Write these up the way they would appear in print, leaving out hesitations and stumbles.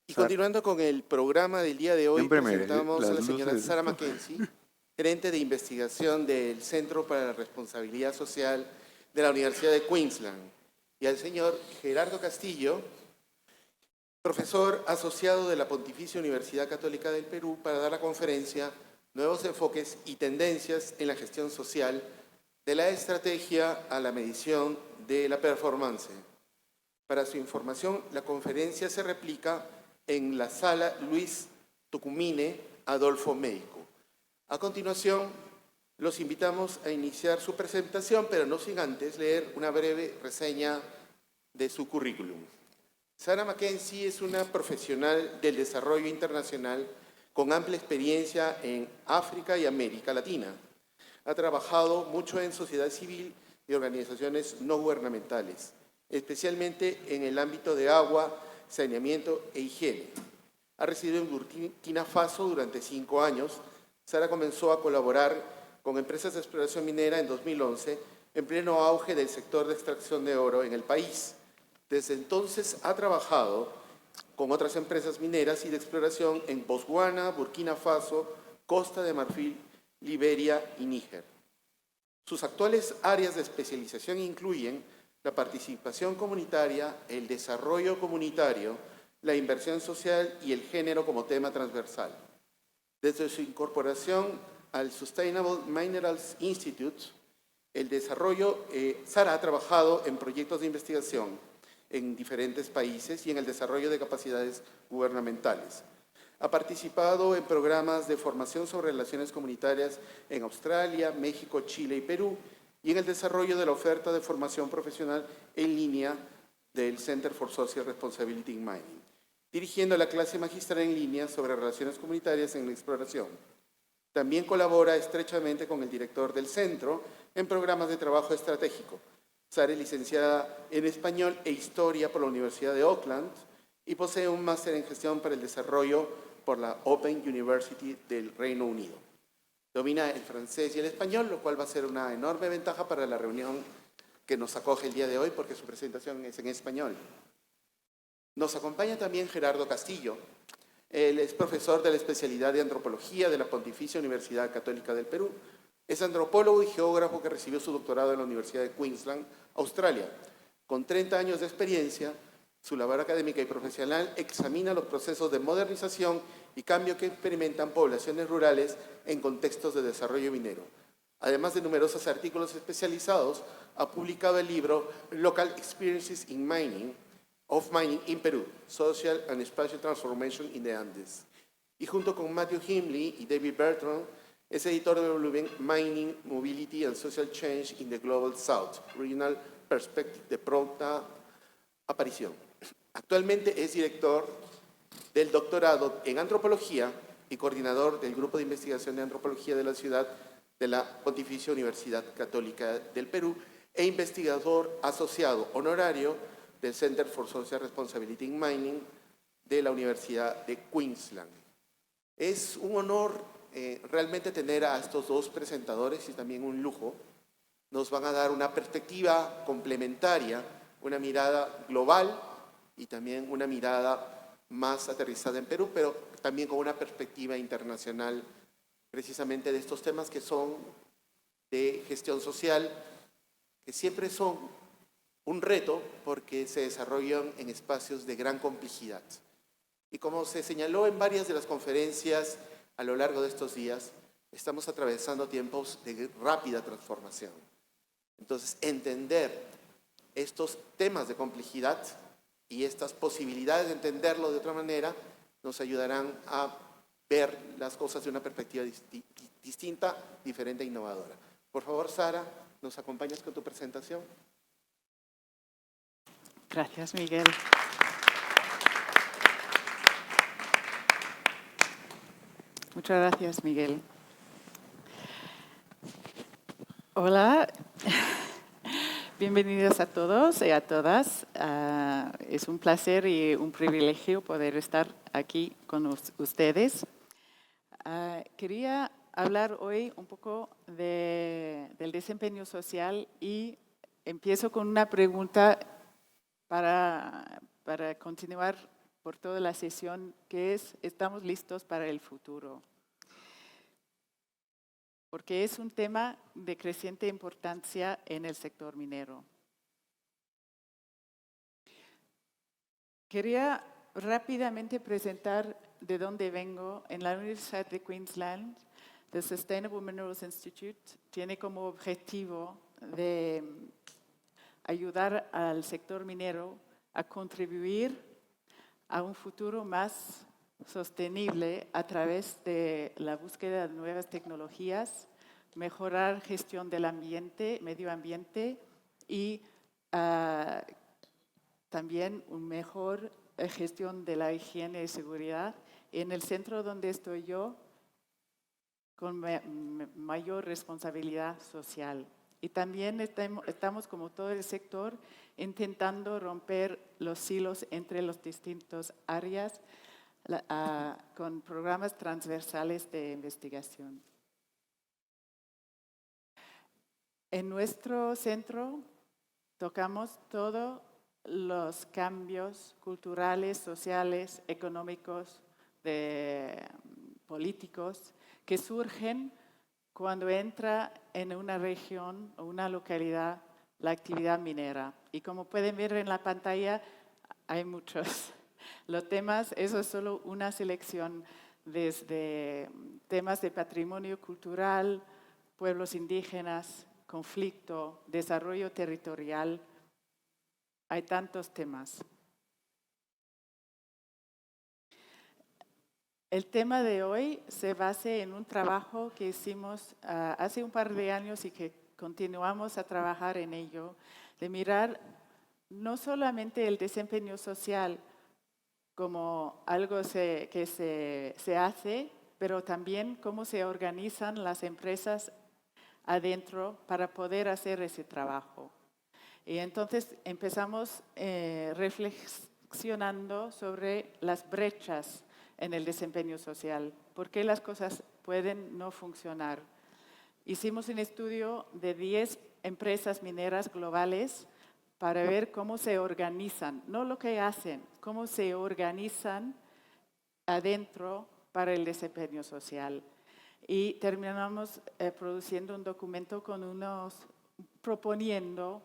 Y continuando con el programa del día de hoy, Siempre presentamos a la las señora luces. Sara Mackenzie, gerente de investigación del Centro para la Responsabilidad Social de la Universidad de Queensland, y al señor Gerardo Castillo, profesor asociado de la Pontificia Universidad Católica del Perú, para dar la conferencia Nuevos enfoques y tendencias en la gestión social de la estrategia a la medición de la performance. Para su información, la conferencia se replica en la sala Luis Tucumine Adolfo Médico. A continuación, los invitamos a iniciar su presentación, pero no sin antes leer una breve reseña de su currículum. Sara Mackenzie es una profesional del desarrollo internacional con amplia experiencia en África y América Latina. Ha trabajado mucho en sociedad civil y organizaciones no gubernamentales, especialmente en el ámbito de agua, saneamiento e higiene. Ha residido en Burkina Faso durante 5 años. Sara comenzó a colaborar con empresas de exploración minera en 2011, en pleno auge del sector de extracción de oro en el país. Desde entonces ha trabajado con otras empresas mineras y de exploración en Botswana, Burkina Faso, Costa de Marfil, Liberia y Níger. Sus actuales áreas de especialización incluyen la participación comunitaria, el desarrollo comunitario, la inversión social y el género como tema transversal. Desde su incorporación al Sustainable Minerals Institute, Sara ha trabajado en proyectos de investigación en diferentes países y en el desarrollo de capacidades gubernamentales. Ha participado en programas de formación sobre relaciones comunitarias en Australia, México, Chile y Perú, y en el desarrollo de la oferta de formación profesional en línea del Center for Social Responsibility in Mining, dirigiendo la clase magistral en línea sobre relaciones comunitarias en la exploración. También colabora estrechamente con el director del centro en programas de trabajo estratégico. Sara es licenciada en Español e Historia por la Universidad de Auckland y posee un máster en Gestión para el Desarrollo por la Open University del Reino Unido. Domina el francés y el español, lo cual va a ser una enorme ventaja para la reunión que nos acoge el día de hoy, porque su presentación es en español. Nos acompaña también Gerardo Castillo. Él es profesor de la especialidad de Antropología de la Pontificia Universidad Católica del Perú. Es antropólogo y geógrafo que recibió su doctorado en la Universidad de Queensland, Australia. Con 30 años de experiencia, su labor académica y profesional examina los procesos de modernización y cambio que experimentan poblaciones rurales en contextos de desarrollo minero. Además de numerosos artículos especializados, ha publicado el libro Local Experiences in Mining, of Mining in Perú, Social and Spatial Transformation in the Andes. Y junto con Matthew Himley y David Bertrand, es editor del volumen Mining, Mobility and Social Change in the Global South, Regional Perspective, de pronta aparición. Actualmente es director del doctorado en antropología y coordinador del grupo de investigación de antropología de la ciudad de la Pontificia Universidad Católica del Perú e investigador asociado honorario del Center for Social Responsibility in Mining de la Universidad de Queensland. Es un honor realmente tener a estos dos presentadores y también un lujo. Nos van a dar una perspectiva complementaria, una mirada global y también una mirada más aterrizada en Perú, pero también con una perspectiva internacional precisamente de estos temas que son de gestión social, que siempre son un reto porque se desarrollan en espacios de gran complejidad. Y como se señaló en varias de las conferencias a lo largo de estos días, estamos atravesando tiempos de rápida transformación. Entonces, entender estos temas de complejidad y estas posibilidades de entenderlo de otra manera nos ayudarán a ver las cosas de una perspectiva distinta, diferente e innovadora. Por favor, Sara, ¿nos acompañas con tu presentación? Gracias, Miguel. Muchas gracias, Miguel. Hola, bienvenidos a todos y a todas. Es un placer y un privilegio poder estar aquí con ustedes. Quería hablar hoy un poco del desempeño social y empiezo con una pregunta para continuar por toda la sesión, que es estamos listos para el futuro. Porque es un tema de creciente importancia en el sector minero. Quería rápidamente presentar de dónde vengo. En la Universidad de Queensland, the Sustainable Minerals Institute tiene como objetivo de ayudar al sector minero a contribuir a un futuro más sostenible a través de la búsqueda de nuevas tecnologías, mejorar gestión del ambiente, medio ambiente y también una mejor gestión de la higiene y seguridad. En el centro donde estoy yo, con mayor responsabilidad social. Y también estamos, como todo el sector, intentando romper los hilos entre las distintas áreas con programas transversales de investigación. En nuestro centro tocamos todos los cambios culturales, sociales, económicos, políticos que surgen cuando entra en una región o una localidad la actividad minera. Y como pueden ver en la pantalla, hay muchos. Los temas, eso es solo una selección, desde temas de patrimonio cultural, pueblos indígenas, conflicto, desarrollo territorial. Hay tantos temas. El tema de hoy se basa en un trabajo que hicimos hace un par de años y que continuamos a trabajar en ello, de mirar no solamente el desempeño social como algo que se hace, pero también cómo se organizan las empresas adentro para poder hacer ese trabajo. Y entonces empezamos reflexionando sobre las brechas en el desempeño social, por qué las cosas pueden no funcionar. Hicimos un estudio de 10 empresas mineras globales para ver cómo se organizan, no lo que hacen, cómo se organizan adentro para el desempeño social. Y terminamos produciendo un documento proponiendo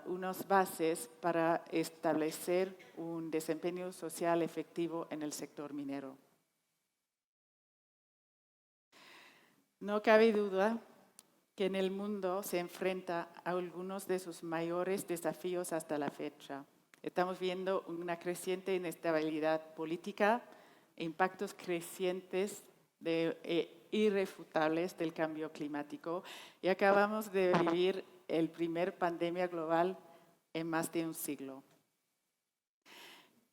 unas bases para establecer un desempeño social efectivo en el sector minero. No cabe duda que en el mundo se enfrenta a algunos de sus mayores desafíos hasta la fecha. Estamos viendo una creciente inestabilidad política, impactos crecientes irrefutables del cambio climático, y acabamos de vivir el primer pandemia global en más de un siglo.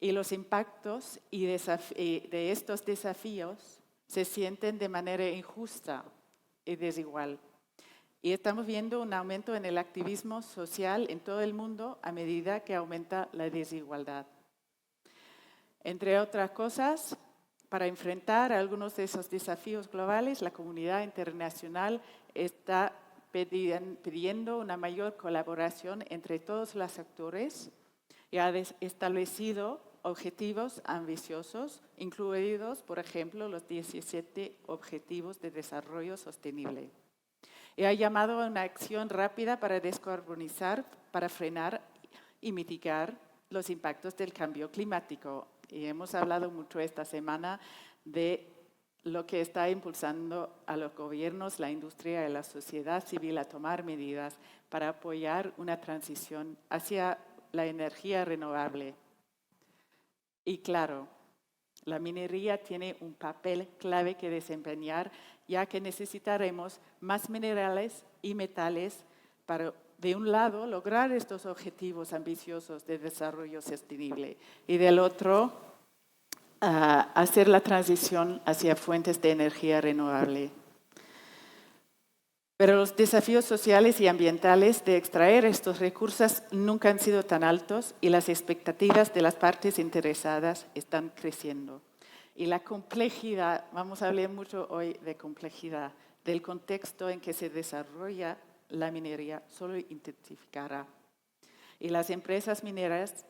Y los impactos de estos desafíos se sienten de manera injusta y desigual. Y estamos viendo un aumento en el activismo social en todo el mundo a medida que aumenta la desigualdad. Entre otras cosas, para enfrentar algunos de esos desafíos globales, la comunidad internacional está pidiendo una mayor colaboración entre todos los actores y ha establecido objetivos ambiciosos, incluidos, por ejemplo, los 17 Objetivos de Desarrollo Sostenible. Y ha llamado a una acción rápida para descarbonizar, para frenar y mitigar los impactos del cambio climático. Y hemos hablado mucho esta semana de lo que está impulsando a los gobiernos, la industria y la sociedad civil a tomar medidas para apoyar una transición hacia la energía renovable. Y claro, la minería tiene un papel clave que desempeñar, ya que necesitaremos más minerales y metales para, de un lado, lograr estos objetivos ambiciosos de desarrollo sostenible y del otro, hacer la transición hacia fuentes de energía renovable. Pero los desafíos sociales y ambientales de extraer estos recursos nunca han sido tan altos y las expectativas de las partes interesadas están creciendo. Y la complejidad, vamos a hablar mucho hoy de complejidad, del contexto en que se desarrolla la minería, solo intensificará. Y las empresas mineras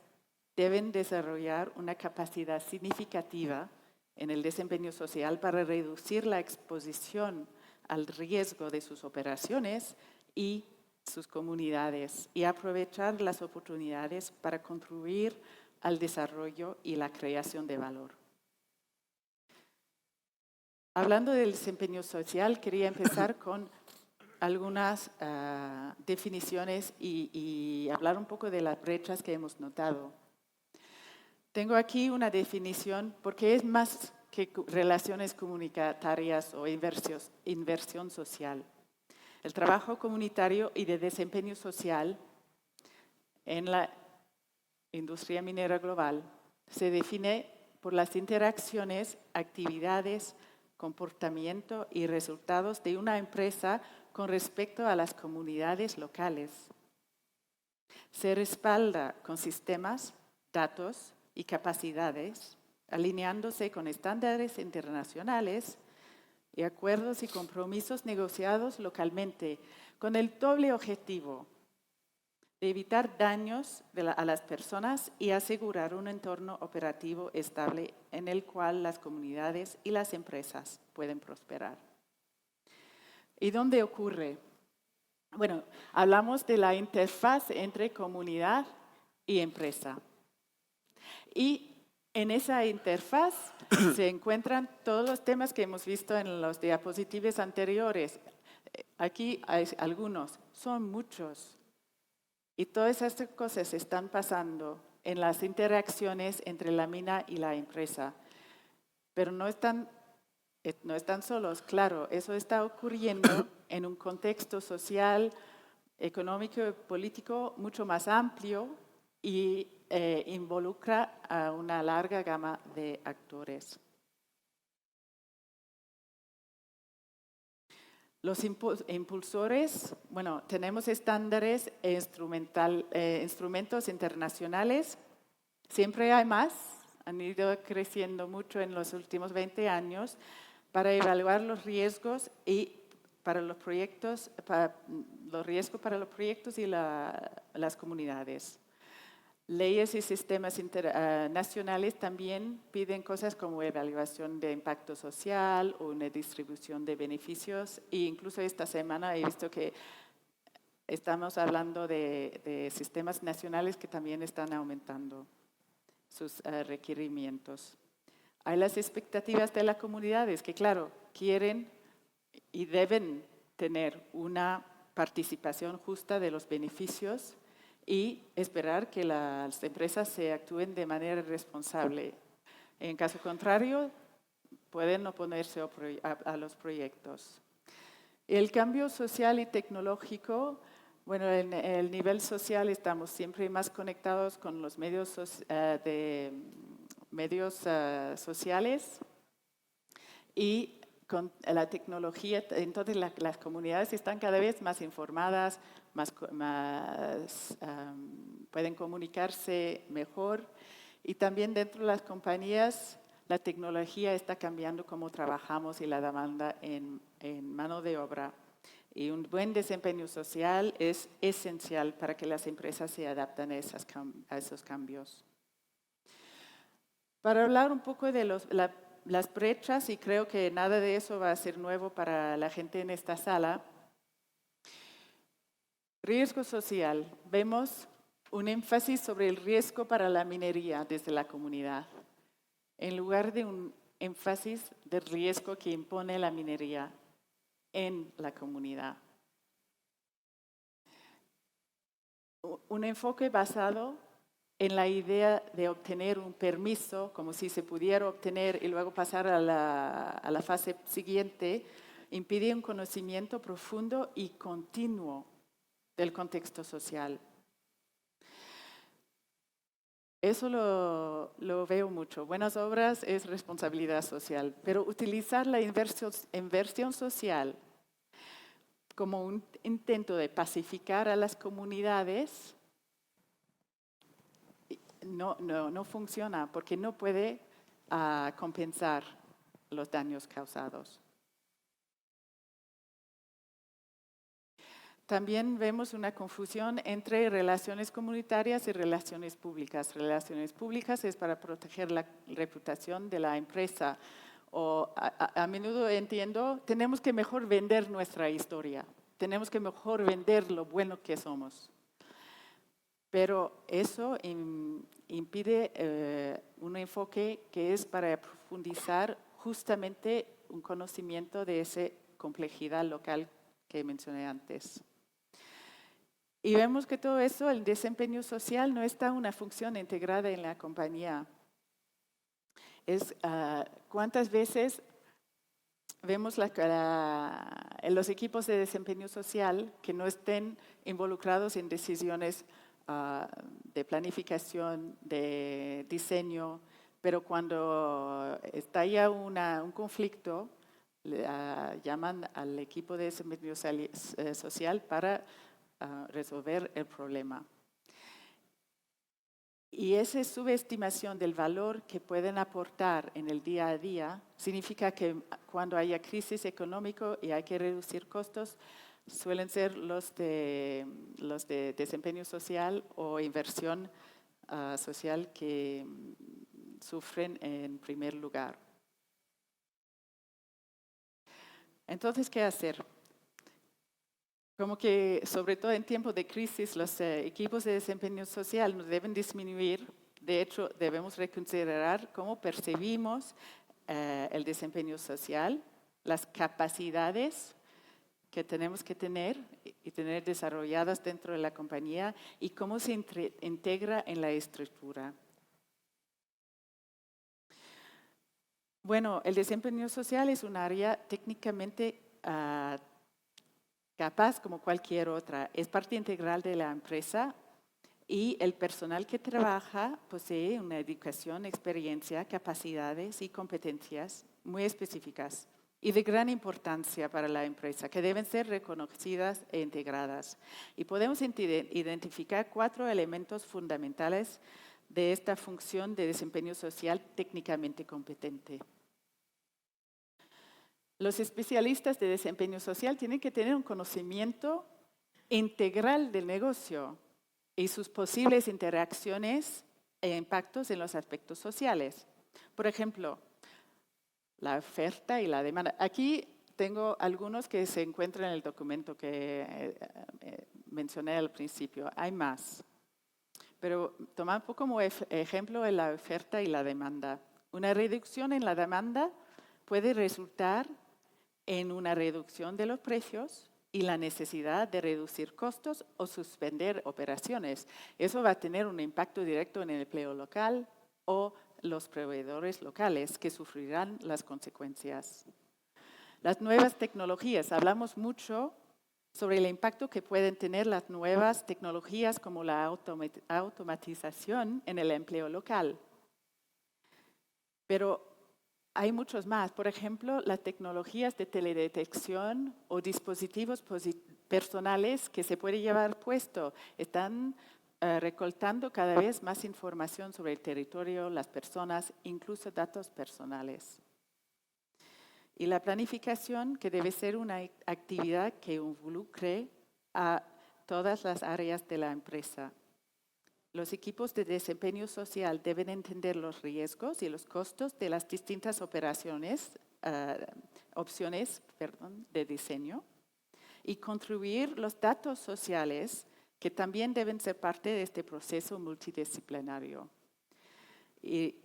deben desarrollar una capacidad significativa en el desempeño social para reducir la exposición al riesgo de sus operaciones y sus comunidades y aprovechar las oportunidades para contribuir al desarrollo y la creación de valor. Hablando del desempeño social, quería empezar con algunas definiciones y hablar un poco de las brechas que hemos notado. Tengo aquí una definición porque es más que relaciones comunitarias o inversión social. El trabajo comunitario y de desempeño social en la industria minera global se define por las interacciones, actividades, comportamiento y resultados de una empresa con respecto a las comunidades locales. Se respalda con sistemas, datos y capacidades, alineándose con estándares internacionales y acuerdos y compromisos negociados localmente, con el doble objetivo de evitar daños a las personas y asegurar un entorno operativo estable en el cual las comunidades y las empresas pueden prosperar. ¿Y dónde ocurre? Bueno, hablamos de la interfaz entre comunidad y empresa. Y en esa interfaz se encuentran todos los temas que hemos visto en los diapositivas anteriores. Aquí hay algunos, son muchos. Y todas estas cosas están pasando en las interacciones entre la mina y la empresa. Pero no están solos, claro, eso está ocurriendo en un contexto social, económico y político mucho más amplio y involucra a una larga gama de actores. Los impulsores, bueno, tenemos estándares e instrumentos internacionales. Siempre hay más, han ido creciendo mucho en los últimos 20 años para evaluar los riesgos y para los proyectos, los riesgos para los proyectos y las comunidades. Leyes y sistemas nacionales también piden cosas como evaluación de impacto social o una distribución de beneficios. E incluso esta semana he visto que estamos hablando de sistemas nacionales que también están aumentando sus requerimientos. Hay las expectativas de las comunidades que, claro, quieren y deben tener una participación justa de los beneficios y esperar que las empresas se actúen de manera responsable. En caso contrario, pueden oponerse a los proyectos. El cambio social y tecnológico, bueno, en el nivel social estamos siempre más conectados con los medios sociales y con la tecnología, entonces las comunidades están cada vez más informadas, pueden comunicarse mejor y también dentro de las compañías la tecnología está cambiando cómo trabajamos y la demanda en mano de obra. Y un buen desempeño social es esencial para que las empresas se adapten a esos cambios. Para hablar un poco de las brechas, y creo que nada de eso va a ser nuevo para la gente en esta sala. Riesgo social. Vemos un énfasis sobre el riesgo para la minería desde la comunidad, en lugar de un énfasis del riesgo que impone la minería en la comunidad. Un enfoque basado en la idea de obtener un permiso, como si se pudiera obtener y luego pasar a la fase siguiente, impide un conocimiento profundo y continuo del contexto social. Eso lo veo mucho. Buenas obras es responsabilidad social, pero utilizar la inversión social como un intento de pacificar a las comunidades no funciona porque no puede compensar los daños causados. también vemos una confusión entre relaciones comunitarias y relaciones públicas. Relaciones públicas es para proteger la reputación de la empresa. O a menudo entiendo, tenemos que mejor vender nuestra historia. Tenemos que mejor vender lo bueno que somos. Pero eso impide un enfoque que es para profundizar justamente un conocimiento de esa complejidad local que mencioné antes. Y vemos que todo eso, el desempeño social, no está una función integrada en la compañía. ¿Cuántas veces vemos en los equipos de desempeño social que no estén involucrados en decisiones de planificación, de diseño, pero cuando estalla un conflicto, llaman al equipo de desempeño social para resolver el problema? Y esa subestimación del valor que pueden aportar en el día a día significa que cuando haya crisis económica y hay que reducir costos, suelen ser los de desempeño social o inversión social que sufren en primer lugar. Entonces, ¿qué hacer? Como que, sobre todo en tiempos de crisis, los equipos de desempeño social nos deben disminuir. De hecho, debemos reconsiderar cómo percibimos el desempeño social, las capacidades que tenemos que tener y tener desarrolladas dentro de la compañía y cómo se integra en la estructura. Bueno, el desempeño social es un área técnicamente capaz como cualquier otra. Es parte integral de la empresa y el personal que trabaja posee una educación, experiencia, capacidades y competencias muy específicas y de gran importancia para la empresa, que deben ser reconocidas e integradas. Y podemos identificar 4 elementos fundamentales de esta función de desempeño social técnicamente competente. Los especialistas de desempeño social tienen que tener un conocimiento integral del negocio y sus posibles interacciones e impactos en los aspectos sociales. Por ejemplo, la oferta y la demanda. Aquí tengo algunos que se encuentran en el documento que mencioné al principio. Hay más. Pero toma un poco como ejemplo la oferta y la demanda. Una reducción en la demanda puede resultar en una reducción de los precios y la necesidad de reducir costos o suspender operaciones. Eso va a tener un impacto directo en el empleo local o los proveedores locales que sufrirán las consecuencias. Las nuevas tecnologías. Hablamos mucho sobre el impacto que pueden tener las nuevas tecnologías como la automatización en el empleo local. Pero hay muchos más. Por ejemplo, las tecnologías de teledetección o dispositivos personales que se puede llevar puesto están recoltando cada vez más información sobre el territorio, las personas, incluso datos personales. Y la planificación, que debe ser una actividad que involucre a todas las áreas de la empresa. Los equipos de desempeño social deben entender los riesgos y los costos de las distintas opciones de diseño y contribuir los datos sociales que también deben ser parte de este proceso multidisciplinario. Y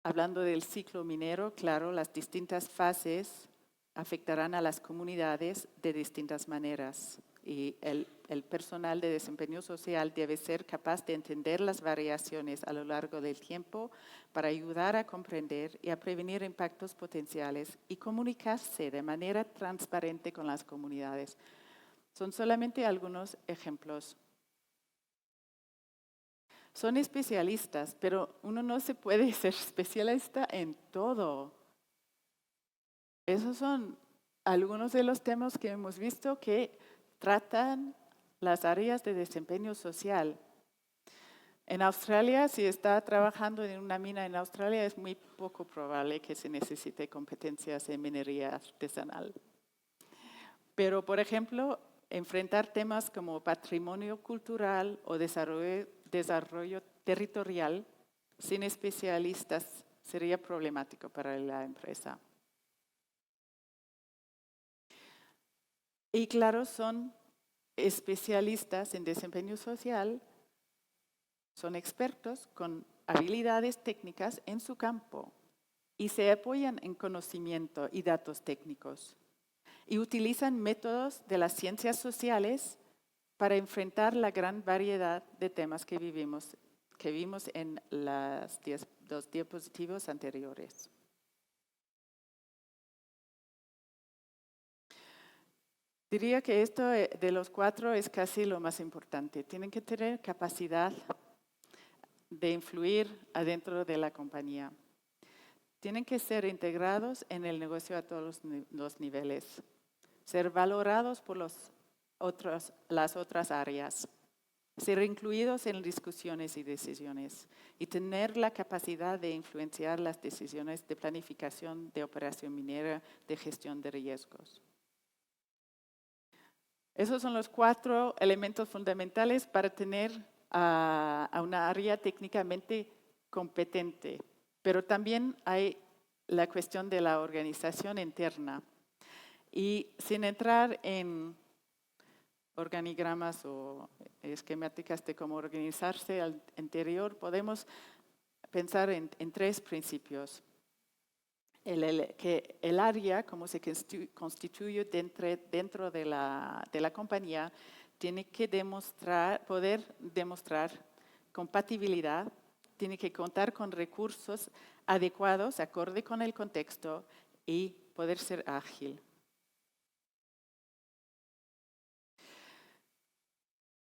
hablando del ciclo minero, claro, las distintas fases afectarán a las comunidades de distintas maneras. Y el personal de desempeño social debe ser capaz de entender las variaciones a lo largo del tiempo para ayudar a comprender y a prevenir impactos potenciales y comunicarse de manera transparente con las comunidades. Son solamente algunos ejemplos. Son especialistas, pero uno no se puede ser especialista en todo. Esos son algunos de los temas que hemos visto que tratan las áreas de desempeño social. En Australia, si está trabajando en una mina en Australia, es muy poco probable que se necesite competencias en minería artesanal. Pero, por ejemplo, enfrentar temas como patrimonio cultural o desarrollo territorial sin especialistas sería problemático para la empresa. Y claro, son especialistas en desempeño social, son expertos con habilidades técnicas en su campo y se apoyan en conocimiento y datos técnicos y utilizan métodos de las ciencias sociales para enfrentar la gran variedad de temas que vimos en los diapositivos anteriores. Diría que esto de los 4 es casi lo más importante. Tienen que tener capacidad de influir adentro de la compañía. Tienen que ser integrados en el negocio a todos los niveles. Ser valorados por las otras áreas. Ser incluidos en discusiones y decisiones. Y tener la capacidad de influenciar las decisiones de planificación de operación minera, de gestión de riesgos. Esos son los 4 elementos fundamentales para tener a una área técnicamente competente. Pero también hay la cuestión de la organización interna. Y sin entrar en organigramas o esquemáticas de cómo organizarse al interior, podemos pensar en 3 principios. Que el área, como se constituye dentro de la compañía, tiene que poder demostrar compatibilidad, tiene que contar con recursos adecuados, acorde con el contexto y poder ser ágil.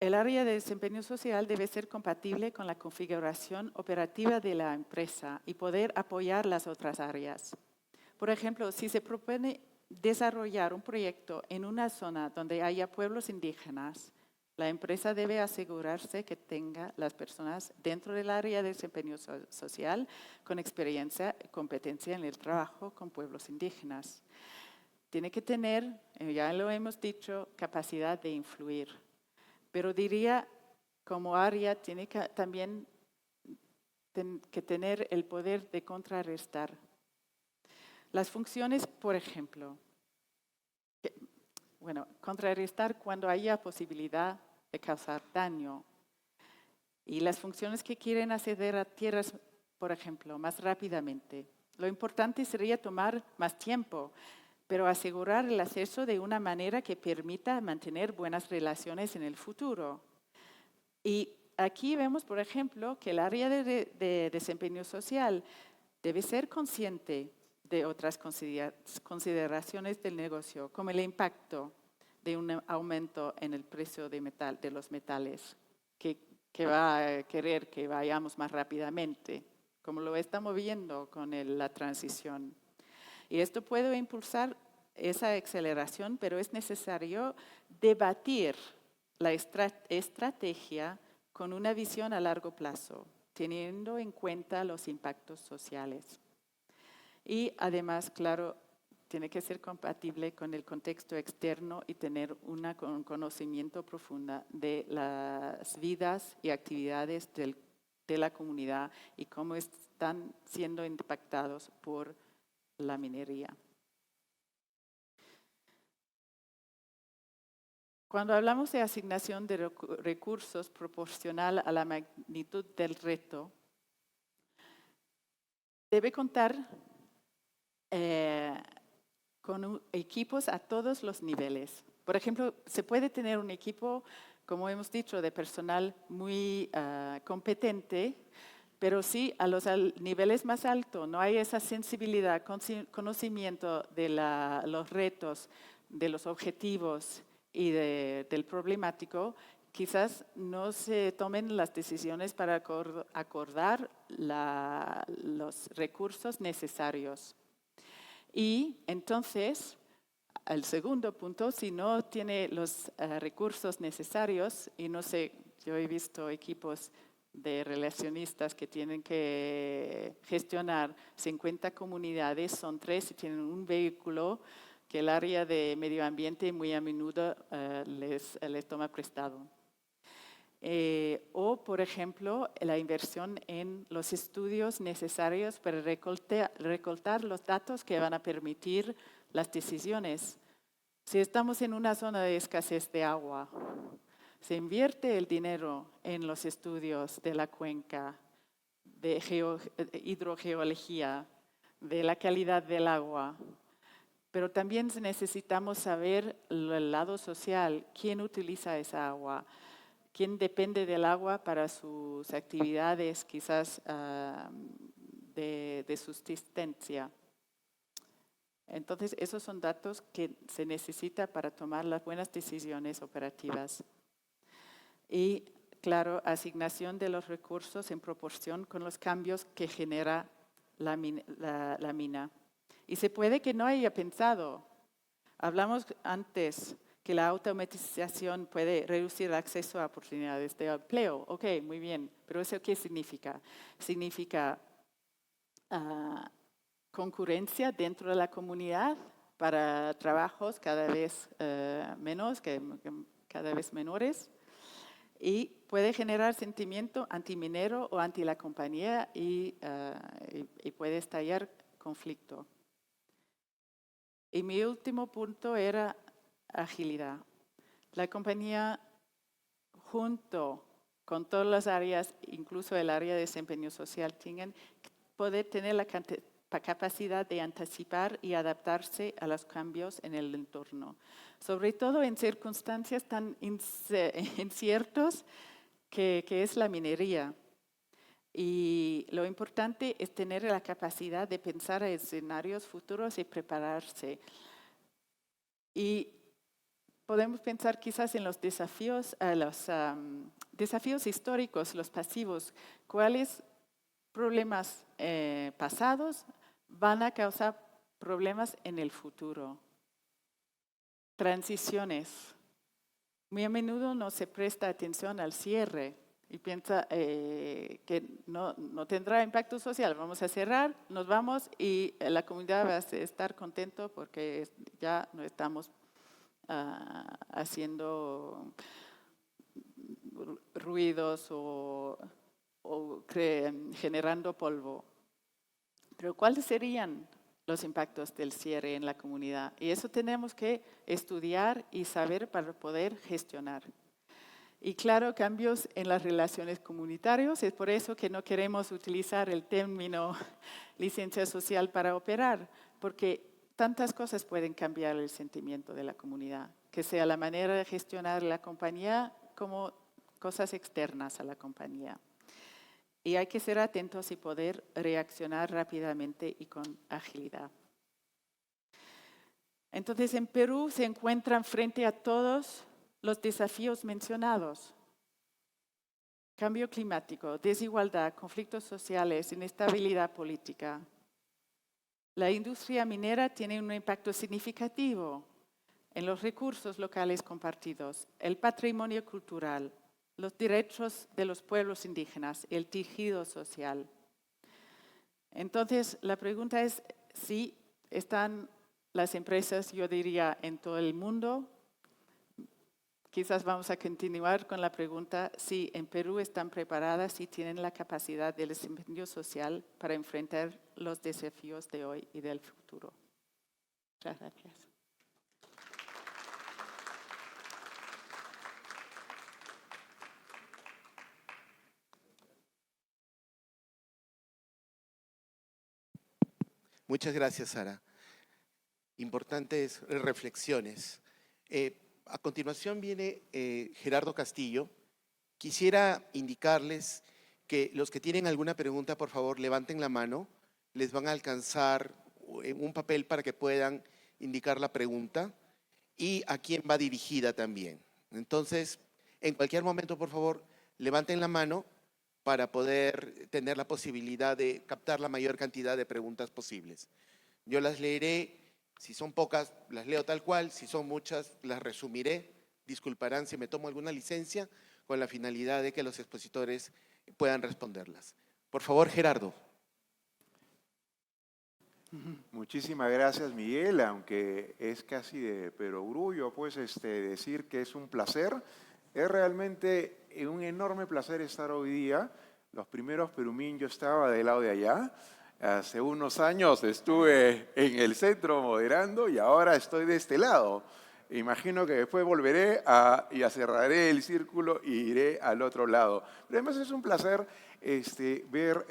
El área de desempeño social debe ser compatible con la configuración operativa de la empresa y poder apoyar las otras áreas. Por ejemplo, si se propone desarrollar un proyecto en una zona donde haya pueblos indígenas, la empresa debe asegurarse que tenga las personas dentro del área de desempeño social con experiencia y competencia en el trabajo con pueblos indígenas. Tiene que tener, ya lo hemos dicho, capacidad de influir. Pero diría, como área, tiene que también que tener el poder de contrarrestar. Las funciones, por ejemplo, contrarrestar cuando haya posibilidad de causar daño. Y las funciones que quieren acceder a tierras, por ejemplo, más rápidamente. Lo importante sería tomar más tiempo, pero asegurar el acceso de una manera que permita mantener buenas relaciones en el futuro. Y aquí vemos, por ejemplo, que el área de desempeño social debe ser consciente de otras consideraciones del negocio, como el impacto de un aumento en el precio de los metales, que va a querer que vayamos más rápidamente, como lo estamos viendo con la transición. Y esto puede impulsar esa aceleración, pero es necesario debatir la estrategia con una visión a largo plazo, teniendo en cuenta los impactos sociales. Y además, claro, tiene que ser compatible con el contexto externo y tener un conocimiento profundo de las vidas y actividades de la comunidad y cómo están siendo impactados por la minería. Cuando hablamos de asignación de recursos proporcional a la magnitud del reto, debe contar con equipos a todos los niveles. Por ejemplo, se puede tener un equipo, como hemos dicho, de personal muy competente, pero si a los niveles más altos no hay esa sensibilidad, conocimiento de los retos, de los objetivos y del problemático, quizás no se tomen las decisiones para acordar los recursos necesarios. Y entonces, el segundo punto, si no tiene los recursos necesarios, y no sé, yo he visto equipos de relacionistas que tienen que gestionar 50 comunidades, son 3 y tienen un vehículo, que el área de medio ambiente muy a menudo les toma prestado. O, por ejemplo, la inversión en los estudios necesarios para recoltar los datos que van a permitir las decisiones. Si estamos en una zona de escasez de agua, se invierte el dinero en los estudios de la cuenca, de hidrogeología, de la calidad del agua, pero también necesitamos saber el lado social, quién utiliza esa agua, quién depende del agua para sus actividades quizás de subsistencia. Entonces, esos son datos que se necesitan para tomar las buenas decisiones operativas. Y, claro, asignación de los recursos en proporción con los cambios que genera la mina. Y se puede que no haya pensado. Hablamos antes que la automatización puede reducir el acceso a oportunidades de empleo. Ok, muy bien. Pero ¿eso qué significa? Significa concurrencia dentro de la comunidad para trabajos cada vez cada vez menores. Y puede generar sentimiento antiminero o anti la compañía y puede estallar conflicto. Y mi último punto era agilidad. La compañía, junto con todas las áreas, incluso el área de desempeño social, puede tener la capacidad de anticipar y adaptarse a los cambios en el entorno, sobre todo en circunstancias tan inciertas que es la minería. Y lo importante es tener la capacidad de pensar en escenarios futuros y prepararse. Y podemos pensar quizás en los desafíos históricos, los pasivos. ¿Cuáles problemas pasados van a causar problemas en el futuro? Transiciones. Muy a menudo no se presta atención al cierre y piensa que no tendrá impacto social. Vamos a cerrar, nos vamos y la comunidad va a estar contento porque ya no estamos haciendo ruidos o generando polvo. Pero ¿cuáles serían los impactos del cierre en la comunidad? Y eso tenemos que estudiar y saber para poder gestionar. Y claro, cambios en las relaciones comunitarias. Es por eso que no queremos utilizar el término licencia social para operar, porque tantas cosas pueden cambiar el sentimiento de la comunidad, que sea la manera de gestionar la compañía como cosas externas a la compañía. Y hay que ser atentos y poder reaccionar rápidamente y con agilidad. Entonces, en Perú se encuentran frente a todos los desafíos mencionados: cambio climático, desigualdad, conflictos sociales, inestabilidad política. La industria minera tiene un impacto significativo en los recursos locales compartidos, el patrimonio cultural, los derechos de los pueblos indígenas, el tejido social. Entonces, la pregunta es si están las empresas, yo diría, en todo el mundo. Quizás vamos a continuar con la pregunta si en Perú están preparadas, si tienen la capacidad del desempeño social para enfrentar los desafíos de hoy y del futuro. Muchas gracias. Muchas gracias, Sara. Importantes reflexiones. A continuación viene Gerardo Castillo. Quisiera indicarles que los que tienen alguna pregunta, por favor, levanten la mano. Les van a alcanzar un papel para que puedan indicar la pregunta y a quién va dirigida también. Entonces, en cualquier momento, por favor, levanten la mano para poder tener la posibilidad de captar la mayor cantidad de preguntas posibles. Yo las leeré, si son pocas, las leo tal cual, si son muchas, las resumiré. Disculparán si me tomo alguna licencia con la finalidad de que los expositores puedan responderlas. Por favor, Gerardo. Muchísimas gracias, Miguel, aunque es casi de perogrullo, pues, decir que es un placer. Es realmente un enorme placer estar hoy día. Los primeros Perumín yo estaba del lado de allá. Hace unos años estuve en el centro moderando y ahora estoy de este lado. Imagino que después volveré y cerraré el círculo y iré al otro lado. Pero además es un placer ver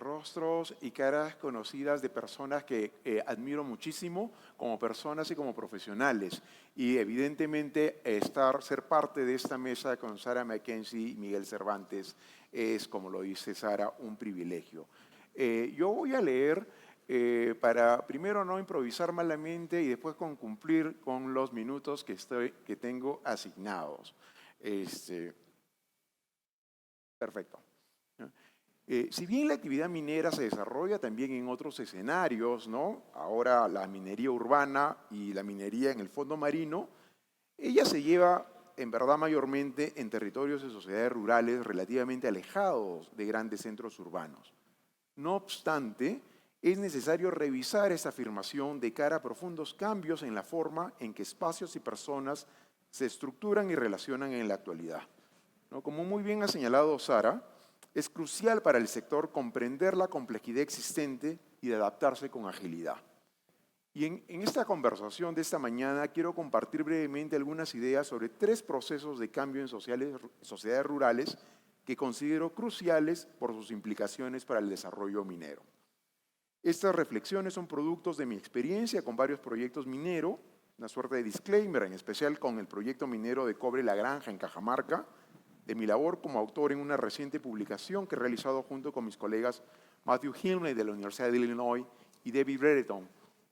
rostros y caras conocidas de personas que admiro muchísimo como personas y como profesionales. Y evidentemente ser parte de esta mesa con Sara Mackenzie y Miguel Cervantes es, como lo dice Sara, un privilegio. Yo voy a leer para primero no improvisar malamente y después cumplir con los minutos que tengo asignados. Perfecto. Si bien la actividad minera se desarrolla también en otros escenarios, ¿no? Ahora la minería urbana y la minería en el fondo marino, ella se lleva en verdad mayormente en territorios de sociedades rurales relativamente alejados de grandes centros urbanos. No obstante, es necesario revisar esta afirmación de cara a profundos cambios en la forma en que espacios y personas se estructuran y relacionan en la actualidad, ¿no? Como muy bien ha señalado Sara, es crucial para el sector comprender la complejidad existente y de adaptarse con agilidad. Y en esta conversación de esta mañana quiero compartir brevemente algunas ideas sobre 3 procesos de cambio en sociedades rurales que considero cruciales por sus implicaciones para el desarrollo minero. Estas reflexiones son productos de mi experiencia con varios proyectos mineros, una suerte de disclaimer, en especial con el proyecto minero de cobre La Granja en Cajamarca, de mi labor como autor en una reciente publicación que he realizado junto con mis colegas Matthew Hilney de la Universidad de Illinois y David Brereton,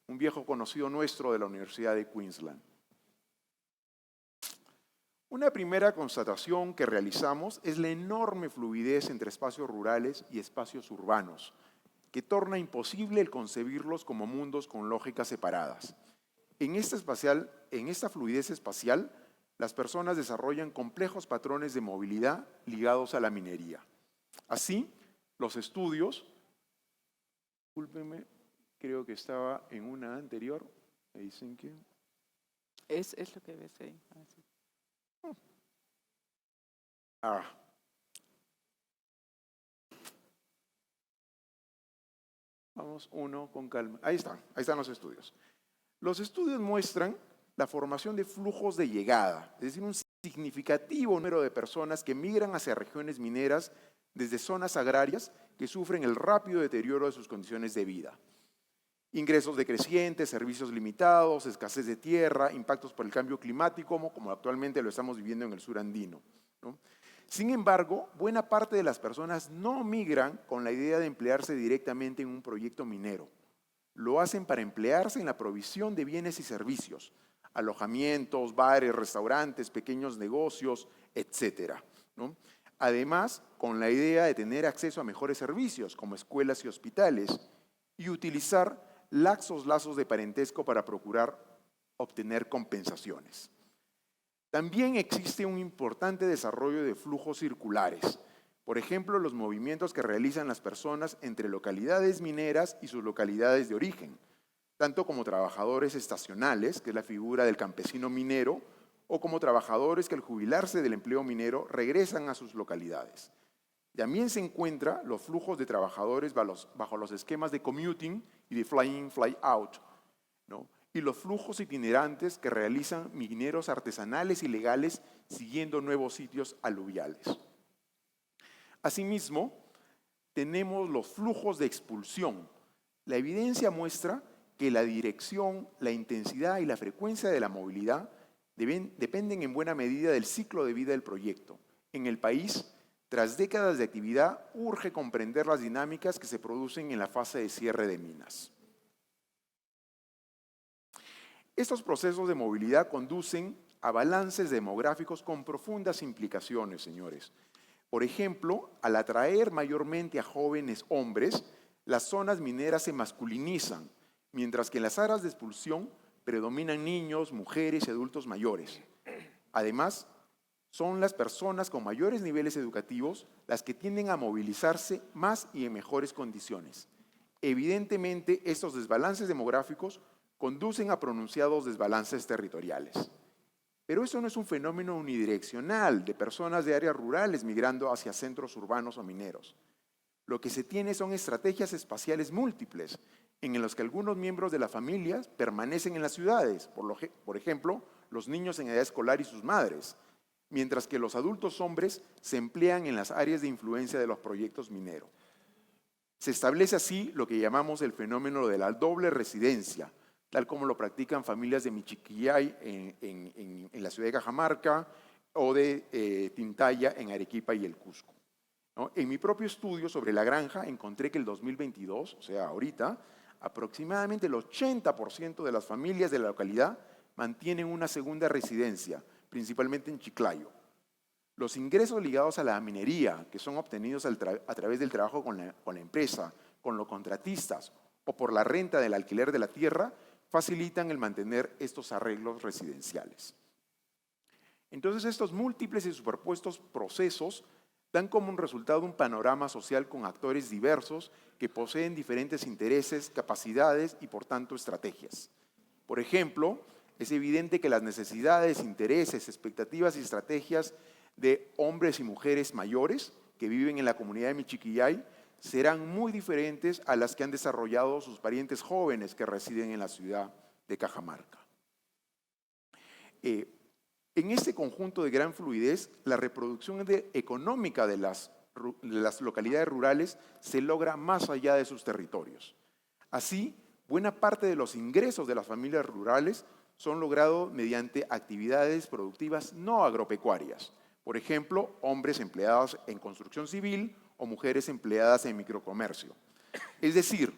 un viejo conocido nuestro de la Universidad de Queensland. Una primera constatación que realizamos es la enorme fluidez entre espacios rurales y espacios urbanos, que torna imposible el concebirlos como mundos con lógicas separadas. En esta fluidez espacial, las personas desarrollan complejos patrones de movilidad ligados a la minería. Así, los estudios, discúlpenme, creo que estaba en una anterior, me dicen que... Es lo que ves ahí. Vamos uno con calma. Ahí están los estudios. Los estudios muestran la formación de flujos de llegada, es decir, un significativo número de personas que migran hacia regiones mineras desde zonas agrarias que sufren el rápido deterioro de sus condiciones de vida. Ingresos decrecientes, servicios limitados, escasez de tierra, impactos por el cambio climático, como actualmente lo estamos viviendo en el sur andino, ¿no? Sin embargo, buena parte de las personas no migran con la idea de emplearse directamente en un proyecto minero. Lo hacen para emplearse en la provisión de bienes y servicios, alojamientos, bares, restaurantes, pequeños negocios, etcétera, ¿no? Además, con la idea de tener acceso a mejores servicios, como escuelas y hospitales, y utilizar laxos lazos de parentesco para procurar obtener compensaciones. También existe un importante desarrollo de flujos circulares. Por ejemplo, los movimientos que realizan las personas entre localidades mineras y sus localidades de origen, tanto como trabajadores estacionales, que es la figura del campesino minero, o como trabajadores que al jubilarse del empleo minero regresan a sus localidades. También se encuentran los flujos de trabajadores bajo los esquemas de commuting y de fly-in, fly-out, ¿no? Y los flujos itinerantes que realizan mineros artesanales y legales siguiendo nuevos sitios aluviales. Asimismo, tenemos los flujos de expulsión. La evidencia muestra que la dirección, la intensidad y la frecuencia de la movilidad dependen en buena medida del ciclo de vida del proyecto. En el país, tras décadas de actividad, urge comprender las dinámicas que se producen en la fase de cierre de minas. Estos procesos de movilidad conducen a balances demográficos con profundas implicaciones, señores. Por ejemplo, al atraer mayormente a jóvenes hombres, las zonas mineras se masculinizan, mientras que en las áreas de expulsión predominan niños, mujeres y adultos mayores. Además, son las personas con mayores niveles educativos las que tienden a movilizarse más y en mejores condiciones. Evidentemente, estos desbalances demográficos conducen a pronunciados desbalances territoriales. Pero eso no es un fenómeno unidireccional de personas de áreas rurales migrando hacia centros urbanos o mineros. Lo que se tiene son estrategias espaciales múltiples, en las que algunos miembros de la familia permanecen en las ciudades, por ejemplo, los niños en edad escolar y sus madres, mientras que los adultos hombres se emplean en las áreas de influencia de los proyectos mineros. Se establece así lo que llamamos el fenómeno de la doble residencia, tal como lo practican familias de Michiquillay en la ciudad de Cajamarca o de Tintaya en Arequipa y el Cusco, ¿no? En mi propio estudio sobre la granja encontré que el 2022, o sea, ahorita, aproximadamente el 80% de las familias de la localidad mantienen una segunda residencia, principalmente en Chiclayo. Los ingresos ligados a la minería, que son obtenidos a través del trabajo con la empresa, con los contratistas o por la renta del alquiler de la tierra, facilitan el mantener estos arreglos residenciales. Entonces, estos múltiples y superpuestos procesos dan como un resultado un panorama social con actores diversos que poseen diferentes intereses, capacidades y, por tanto, estrategias. Por ejemplo, es evidente que las necesidades, intereses, expectativas y estrategias de hombres y mujeres mayores que viven en la comunidad de Michiquillay serán muy diferentes a las que han desarrollado sus parientes jóvenes que residen en la ciudad de Cajamarca. En este conjunto de gran fluidez, la reproducción económica de las localidades rurales se logra más allá de sus territorios. Así, buena parte de los ingresos de las familias rurales son logrados mediante actividades productivas no agropecuarias. Por ejemplo, hombres empleados en construcción civil o mujeres empleadas en microcomercio. Es decir,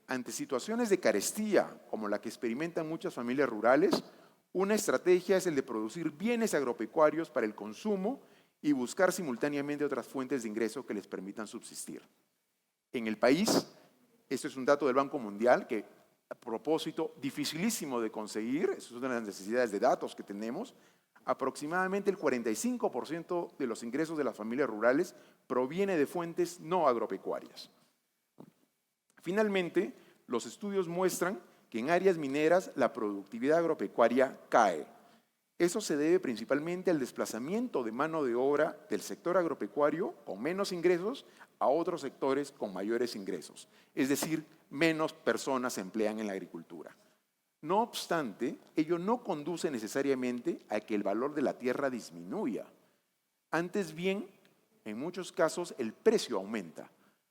ante situaciones de carestía como la que experimentan muchas familias rurales, una estrategia es el de producir bienes agropecuarios para el consumo y buscar simultáneamente otras fuentes de ingreso que les permitan subsistir. En el país, esto es un dato del Banco Mundial que, a propósito, dificilísimo de conseguir, eso es una de las necesidades de datos que tenemos, aproximadamente el 45% de los ingresos de las familias rurales proviene de fuentes no agropecuarias. Finalmente, los estudios muestran que en áreas mineras la productividad agropecuaria cae. Eso se debe principalmente al desplazamiento de mano de obra del sector agropecuario con menos ingresos a otros sectores con mayores ingresos. Es decir, menos personas se emplean en la agricultura. No obstante, ello no conduce necesariamente a que el valor de la tierra disminuya. Antes bien, en muchos casos, el precio aumenta.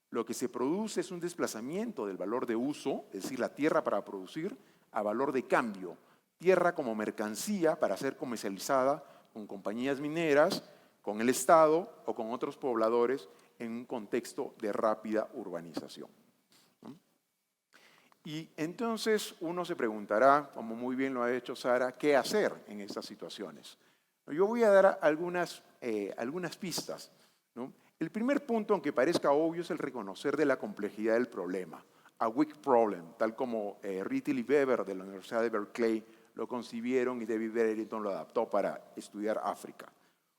Lo que se produce es un desplazamiento del valor de uso, es decir, la tierra para producir, a valor de cambio. Tierra como mercancía para ser comercializada con compañías mineras, con el Estado o con otros pobladores en un contexto de rápida urbanización. Y entonces uno se preguntará, como muy bien lo ha hecho Sara, ¿qué hacer en estas situaciones? Yo voy a dar algunas pistas, ¿no? El primer punto, aunque parezca obvio, es el reconocer de la complejidad del problema. A weak problem, tal como Rittel y Weber de la Universidad de Berkeley lo concibieron y David Barrington lo adaptó para estudiar África.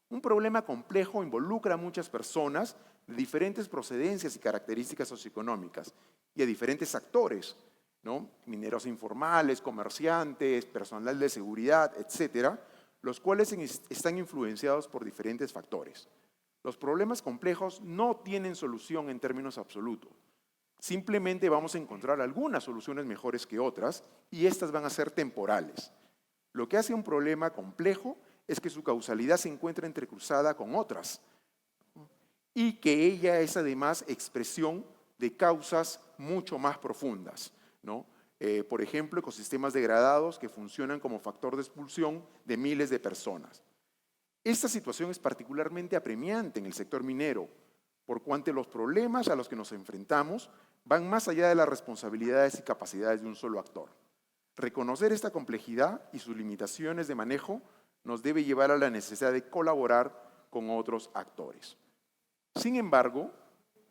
Un problema complejo involucra a muchas personas de diferentes procedencias y características socioeconómicas y a diferentes actores, ¿no? Mineros informales, comerciantes, personal de seguridad, etcétera, los cuales están influenciados por diferentes factores. Los problemas complejos no tienen solución en términos absolutos. Simplemente vamos a encontrar algunas soluciones mejores que otras y estas van a ser temporales. Lo que hace un problema complejo es que su causalidad se encuentra entrecruzada con otras y que ella es además expresión de causas mucho más profundas, ¿no? Por ejemplo, ecosistemas degradados que funcionan como factor de expulsión de miles de personas. Esta situación es particularmente apremiante en el sector minero, por cuanto los problemas a los que nos enfrentamos van más allá de las responsabilidades y capacidades de un solo actor. Reconocer esta complejidad y sus limitaciones de manejo nos debe llevar a la necesidad de colaborar con otros actores. Sin embargo,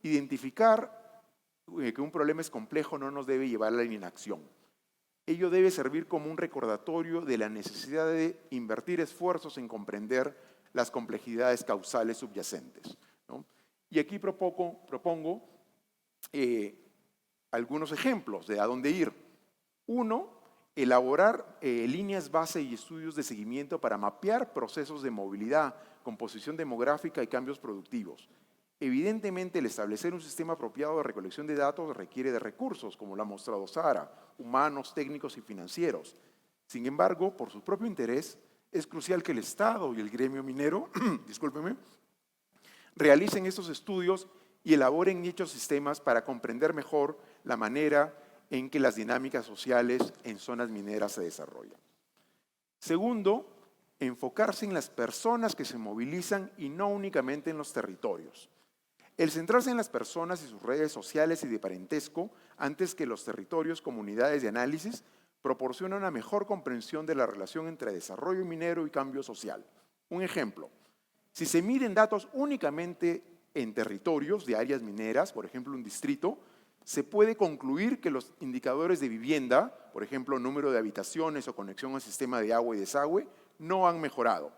identificar que un problema es complejo no nos debe llevar a la inacción. Ello debe servir como un recordatorio de la necesidad de invertir esfuerzos en comprender las complejidades causales subyacentes, ¿no? Y aquí propongo algunos ejemplos de a dónde ir. Uno, elaborar líneas base y estudios de seguimiento para mapear procesos de movilidad, composición demográfica y cambios productivos. Evidentemente, el establecer un sistema apropiado de recolección de datos requiere de recursos, como lo ha mostrado Sara, humanos, técnicos y financieros. Sin embargo, por su propio interés, es crucial que el Estado y el gremio minero, discúlpeme, realicen estos estudios y elaboren dichos sistemas para comprender mejor la manera en que las dinámicas sociales en zonas mineras se desarrollan. Segundo, enfocarse en las personas que se movilizan y no únicamente en los territorios. El centrarse en las personas y sus redes sociales y de parentesco, antes que los territorios, comunidades de análisis, proporciona una mejor comprensión de la relación entre desarrollo minero y cambio social. Un ejemplo, si se miden datos únicamente en territorios de áreas mineras, por ejemplo un distrito, se puede concluir que los indicadores de vivienda, por ejemplo número de habitaciones o conexión al sistema de agua y desagüe, no han mejorado.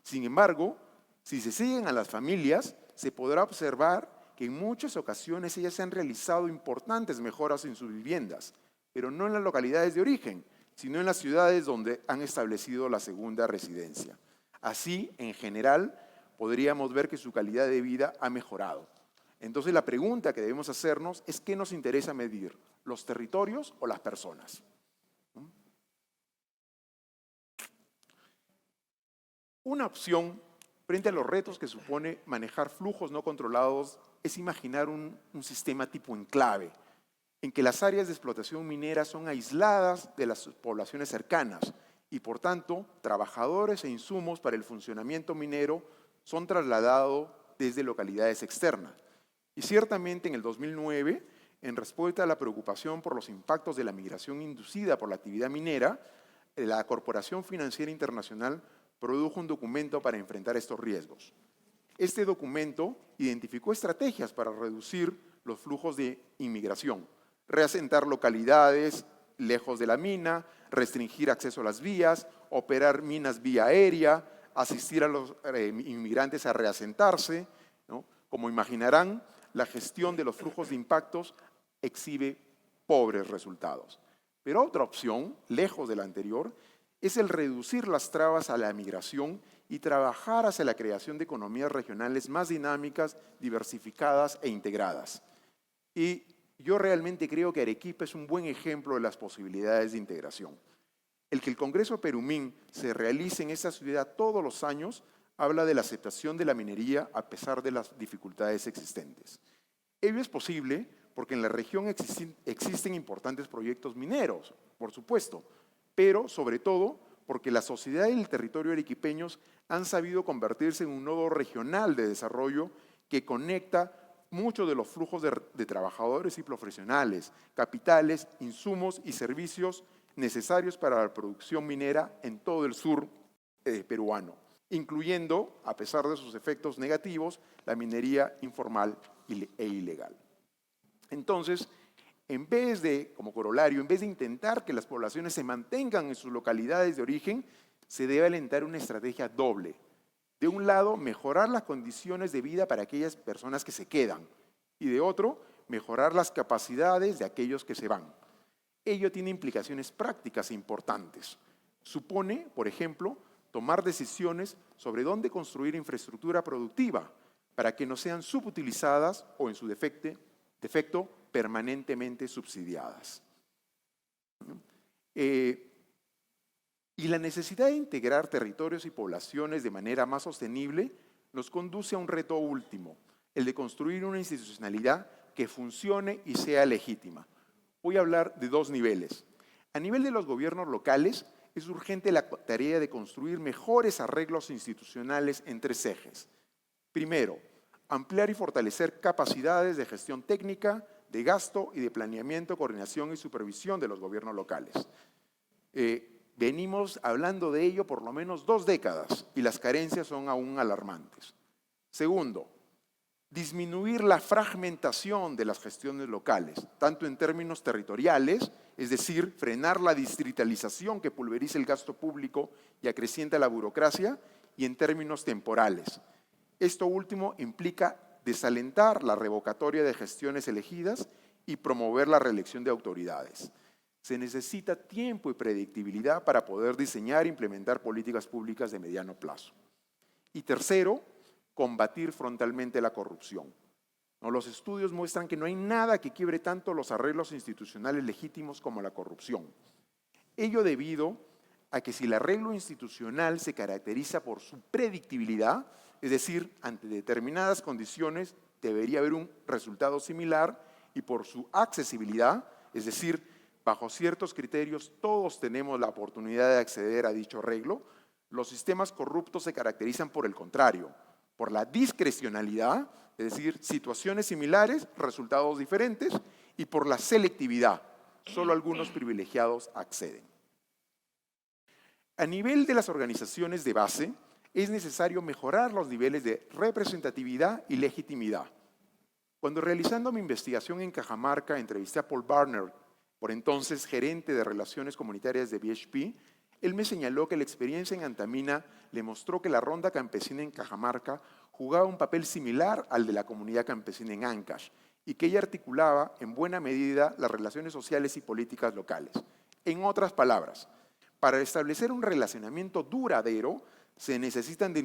Sin embargo, si se siguen a las familias, se podrá observar que en muchas ocasiones ellas han realizado importantes mejoras en sus viviendas, pero no en las localidades de origen, sino en las ciudades donde han establecido la segunda residencia. Así, en general, podríamos ver que su calidad de vida ha mejorado. Entonces, la pregunta que debemos hacernos es ¿qué nos interesa medir? ¿Los territorios o las personas? Una opción frente a los retos que supone manejar flujos no controlados es imaginar un sistema tipo enclave, en que las áreas de explotación minera son aisladas de las poblaciones cercanas y, por tanto, trabajadores e insumos para el funcionamiento minero son trasladados desde localidades externas. Y ciertamente en el 2009, en respuesta a la preocupación por los impactos de la migración inducida por la actividad minera, la Corporación Financiera Internacional produjo un documento para enfrentar estos riesgos. Este documento identificó estrategias para reducir los flujos de inmigración, reasentar localidades lejos de la mina, restringir acceso a las vías, operar minas vía aérea, asistir a los inmigrantes a reasentarse, ¿no? Como imaginarán, la gestión de los flujos de impactos exhibe pobres resultados. Pero otra opción, lejos de la anterior, es el reducir las trabas a la migración y trabajar hacia la creación de economías regionales más dinámicas, diversificadas e integradas. Y yo realmente creo que Arequipa es un buen ejemplo de las posibilidades de integración. El que el Congreso Perumín se realice en esta ciudad todos los años habla de la aceptación de la minería a pesar de las dificultades existentes. Ello es posible porque en la región existen importantes proyectos mineros, por supuesto, pero sobre todo porque la sociedad y el territorio arequipeños han sabido convertirse en un nodo regional de desarrollo que conecta muchos de los flujos de trabajadores y profesionales, capitales, insumos y servicios necesarios para la producción minera en todo el sur peruano, incluyendo, a pesar de sus efectos negativos, la minería informal e ilegal. Entonces, como corolario, en vez de intentar que las poblaciones se mantengan en sus localidades de origen, se debe alentar una estrategia doble. De un lado, mejorar las condiciones de vida para aquellas personas que se quedan y de otro, mejorar las capacidades de aquellos que se van. Ello tiene implicaciones prácticas importantes. Supone, por ejemplo, tomar decisiones sobre dónde construir infraestructura productiva para que no sean subutilizadas o, en su defecto, permanentemente subsidiadas. Y la necesidad de integrar territorios y poblaciones de manera más sostenible nos conduce a un reto último, el de construir una institucionalidad que funcione y sea legítima. Voy a hablar de dos niveles. A nivel de los gobiernos locales, es urgente la tarea de construir mejores arreglos institucionales en tres ejes. Primero, ampliar y fortalecer capacidades de gestión técnica, de gasto y de planeamiento, coordinación y supervisión de los gobiernos locales. Venimos hablando de ello por lo menos 2 décadas y las carencias son aún alarmantes. Segundo, disminuir la fragmentación de las gestiones locales, tanto en términos territoriales, es decir, frenar la distritalización que pulveriza el gasto público y acrecienta la burocracia, y en términos temporales. Esto último implica desalentar la revocatoria de gestiones elegidas y promover la reelección de autoridades. Se necesita tiempo y predictibilidad para poder diseñar e implementar políticas públicas de mediano plazo. Y tercero, combatir frontalmente la corrupción. Los estudios muestran que no hay nada que quiebre tanto los arreglos institucionales legítimos como la corrupción. Ello debido a que si el arreglo institucional se caracteriza por su predictibilidad, es decir, ante determinadas condiciones debería haber un resultado similar, y por su accesibilidad, es decir, bajo ciertos criterios todos tenemos la oportunidad de acceder a dicho arreglo, los sistemas corruptos se caracterizan por el contrario, por la discrecionalidad, es decir, situaciones similares, resultados diferentes, y por la selectividad, solo algunos privilegiados acceden. A nivel de las organizaciones de base, es necesario mejorar los niveles de representatividad y legitimidad. Cuando realizando mi investigación en Cajamarca, entrevisté a Paul Barnard, por entonces gerente de Relaciones Comunitarias de BHP, él me señaló que la experiencia en Antamina le mostró que la ronda campesina en Cajamarca jugaba un papel similar al de la comunidad campesina en Ancash y que ella articulaba en buena medida las relaciones sociales y políticas locales. En otras palabras, para establecer un relacionamiento duradero se necesitan de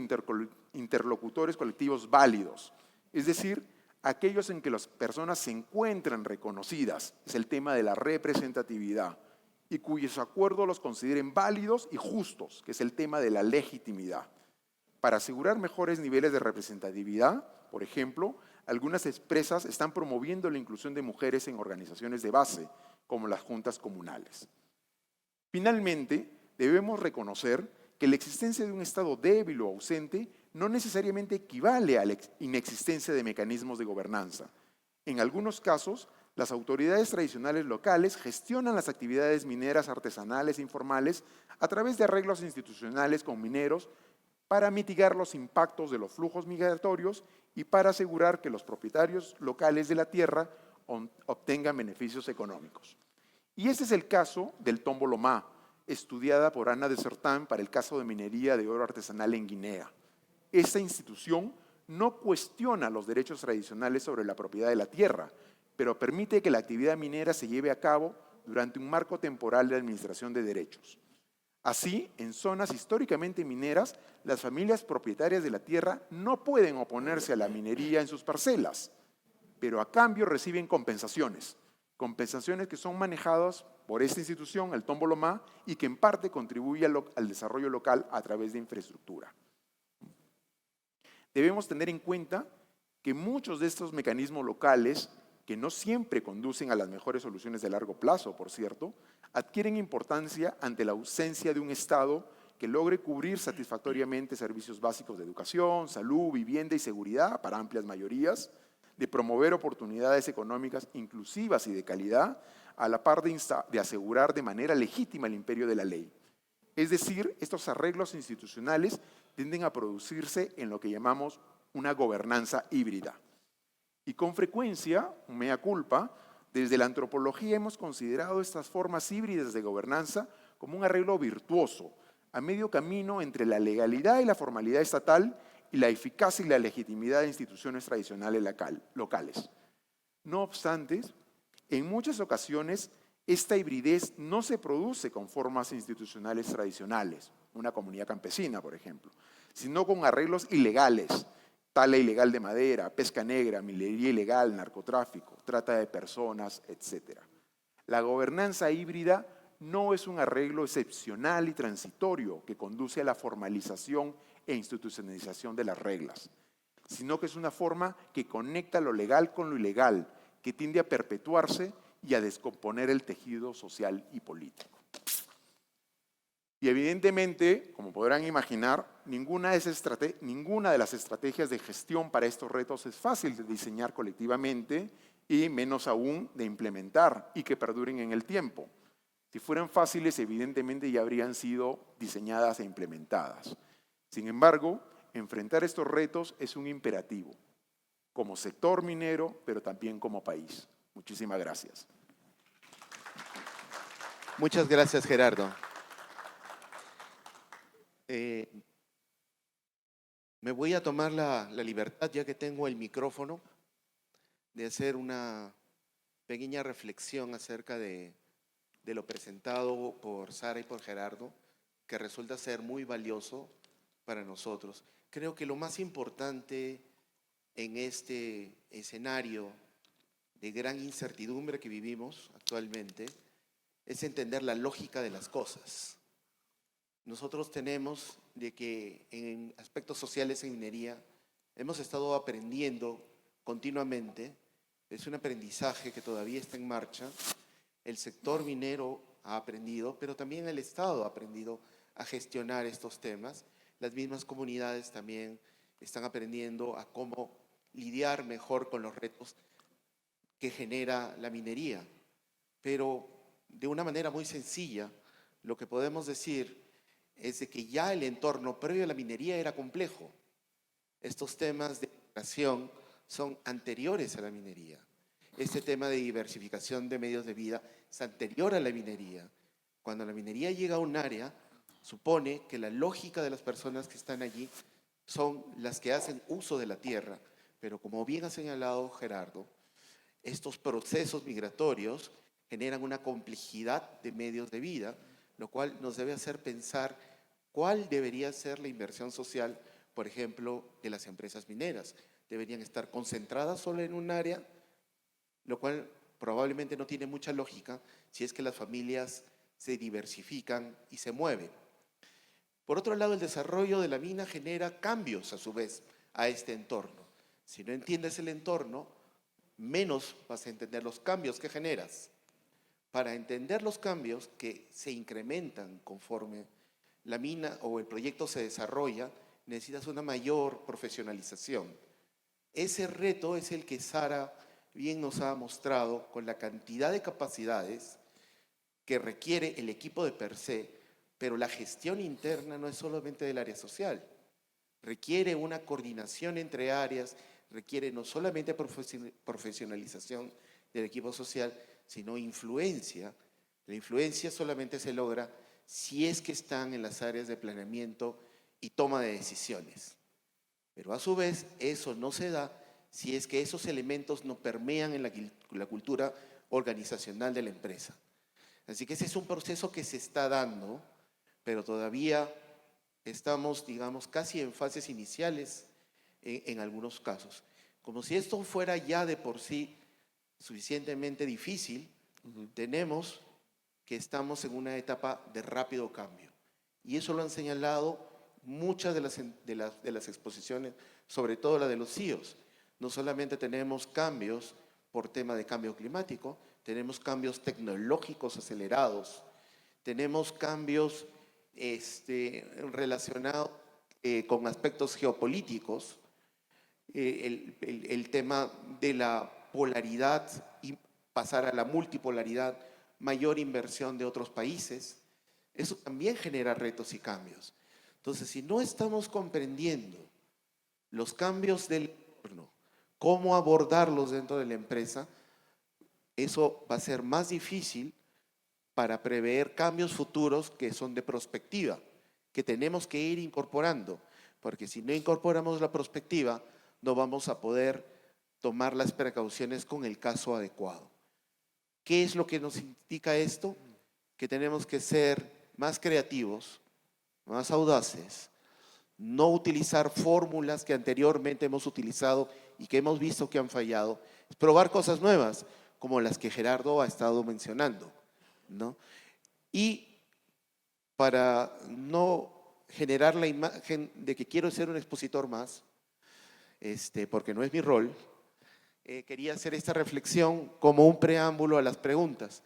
interlocutores colectivos válidos, es decir, aquellos en que las personas se encuentran reconocidas, es el tema de la representatividad, y cuyos acuerdos los consideren válidos y justos, que es el tema de la legitimidad. Para asegurar mejores niveles de representatividad, por ejemplo, algunas empresas están promoviendo la inclusión de mujeres en organizaciones de base, como las juntas comunales. Finalmente, debemos reconocer que la existencia de un Estado débil o ausente no necesariamente equivale a la inexistencia de mecanismos de gobernanza. En algunos casos, las autoridades tradicionales locales gestionan las actividades mineras artesanales e informales a través de arreglos institucionales con mineros para mitigar los impactos de los flujos migratorios y para asegurar que los propietarios locales de la tierra obtengan beneficios económicos. Y este es el caso del Tombo Lomá, estudiada por Ana de Sertán para el caso de minería de oro artesanal en Guinea. Esta institución no cuestiona los derechos tradicionales sobre la propiedad de la tierra, pero permite que la actividad minera se lleve a cabo durante un marco temporal de administración de derechos. Así, en zonas históricamente mineras, las familias propietarias de la tierra no pueden oponerse a la minería en sus parcelas, pero a cambio reciben compensaciones que son manejadas por esta institución, el Tombo Lomá, y que en parte contribuye al desarrollo local a través de infraestructura. Debemos tener en cuenta que muchos de estos mecanismos locales, que no siempre conducen a las mejores soluciones de largo plazo, por cierto, adquieren importancia ante la ausencia de un Estado que logre cubrir satisfactoriamente servicios básicos de educación, salud, vivienda y seguridad para amplias mayorías, de promover oportunidades económicas inclusivas y de calidad, a la par de asegurar de manera legítima el imperio de la ley. Es decir, estos arreglos institucionales tienden a producirse en lo que llamamos una gobernanza híbrida. Y con frecuencia, mea culpa, desde la antropología hemos considerado estas formas híbridas de gobernanza como un arreglo virtuoso, a medio camino entre la legalidad y la formalidad estatal y la eficacia y la legitimidad de instituciones tradicionales locales. No obstante, en muchas ocasiones esta hibridez no se produce con formas institucionales tradicionales, una comunidad campesina, por ejemplo, sino con arreglos ilegales, tala ilegal de madera, pesca negra, minería ilegal, narcotráfico, trata de personas, etc. La gobernanza híbrida no es un arreglo excepcional y transitorio que conduce a la formalización e institucionalización de las reglas, sino que es una forma que conecta lo legal con lo ilegal, que tiende a perpetuarse y a descomponer el tejido social y político. Y evidentemente, como podrán imaginar, ninguna de las estrategias de gestión para estos retos es fácil de diseñar colectivamente y menos aún de implementar y que perduren en el tiempo. Si fueran fáciles, evidentemente ya habrían sido diseñadas e implementadas. Sin embargo, enfrentar estos retos es un imperativo, como sector minero, pero también como país. Muchísimas gracias. Muchas gracias, Gerardo. Me voy a tomar la libertad, ya que tengo el micrófono, de hacer una pequeña reflexión acerca de lo presentado por Sara y por Gerardo, que resulta ser muy valioso para nosotros. Creo que lo más importante en este escenario de gran incertidumbre que vivimos actualmente es entender la lógica de las cosas. Nosotros tenemos de que en aspectos sociales en minería hemos estado aprendiendo continuamente, es un aprendizaje que todavía está en marcha. El sector minero ha aprendido, pero también el Estado ha aprendido a gestionar estos temas. Las mismas comunidades también están aprendiendo a cómo lidiar mejor con los retos que genera la minería. Pero de una manera muy sencilla, lo que podemos decir es de que ya el entorno previo a la minería era complejo. Estos temas de migración son anteriores a la minería. Este tema de diversificación de medios de vida es anterior a la minería. Cuando la minería llega a un área, supone que la lógica de las personas que están allí son las que hacen uso de la tierra. Pero como bien ha señalado Gerardo, estos procesos migratorios generan una complejidad de medios de vida, lo cual nos debe hacer pensar cuál debería ser la inversión social, por ejemplo, de las empresas mineras. Deberían estar concentradas solo en un área, lo cual probablemente no tiene mucha lógica si es que las familias se diversifican y se mueven. Por otro lado, el desarrollo de la mina genera cambios, a su vez, a este entorno. Si no entiendes el entorno, menos vas a entender los cambios que generas. Para entender los cambios que se incrementan conforme la mina o el proyecto se desarrolla, necesitas una mayor profesionalización. Ese reto es el que Sara bien nos ha mostrado con la cantidad de capacidades que requiere el equipo de per se, pero la gestión interna no es solamente del área social. Requiere una coordinación entre áreas, requiere no solamente profesionalización del equipo social, sino influencia. La influencia solamente se logra si es que están en las áreas de planeamiento y toma de decisiones. Pero a su vez, eso no se da si es que esos elementos no permean en la cultura organizacional de la empresa. Así que ese es un proceso que se está dando, pero todavía estamos, digamos, casi en fases iniciales en algunos casos. Como si esto fuera ya de por sí suficientemente difícil, tenemos que estamos en una etapa de rápido cambio. Y eso lo han señalado muchas de las exposiciones, sobre todo la de los CEOs. No solamente tenemos cambios por tema de cambio climático, tenemos cambios tecnológicos acelerados, tenemos cambios relacionados con aspectos geopolíticos, el tema de la polaridad y pasar a la multipolaridad, mayor inversión de otros países, eso también genera retos y cambios. Entonces, si no estamos comprendiendo los cambios del entorno, cómo abordarlos dentro de la empresa, eso va a ser más difícil para prever cambios futuros que son de prospectiva, que tenemos que ir incorporando, porque si no incorporamos la prospectiva, no vamos a poder tomar las precauciones con el caso adecuado. ¿Qué es lo que nos indica esto? Que tenemos que ser más creativos, más audaces, no utilizar fórmulas que anteriormente hemos utilizado y que hemos visto que han fallado, probar cosas nuevas, como las que Gerardo ha estado mencionando, ¿no? Y para no generar la imagen de que quiero ser un expositor más, porque no es mi rol, quería hacer esta reflexión como un preámbulo a las preguntas.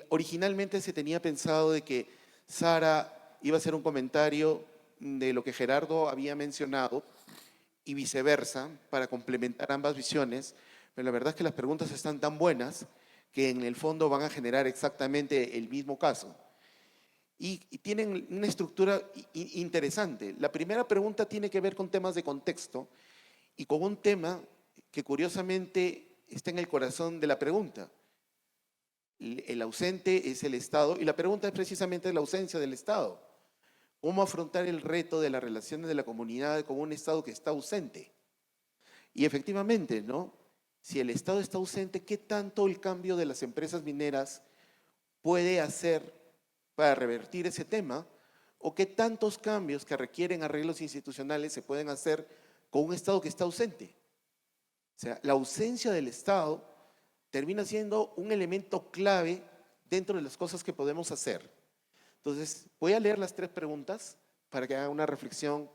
Originalmente se tenía pensado de que Sara iba a hacer un comentario de lo que Gerardo había mencionado y viceversa, para complementar ambas visiones, pero la verdad es que las preguntas están tan buenas que en el fondo van a generar exactamente el mismo caso. Y tienen una estructura interesante. La primera pregunta tiene que ver con temas de contexto y con un tema que curiosamente está en el corazón de la pregunta. El ausente es el Estado y la pregunta es precisamente la ausencia del Estado. ¿Cómo afrontar el reto de las relaciones de la comunidad con un Estado que está ausente? Y efectivamente, ¿no? si el Estado está ausente, ¿qué tanto el cambio de las empresas mineras puede hacer para revertir ese tema? ¿O qué tantos cambios que requieren arreglos institucionales se pueden hacer con un Estado que está ausente? O sea, la ausencia del Estado termina siendo un elemento clave dentro de las cosas que podemos hacer. Entonces, voy a leer las 3 preguntas para que hagan una reflexión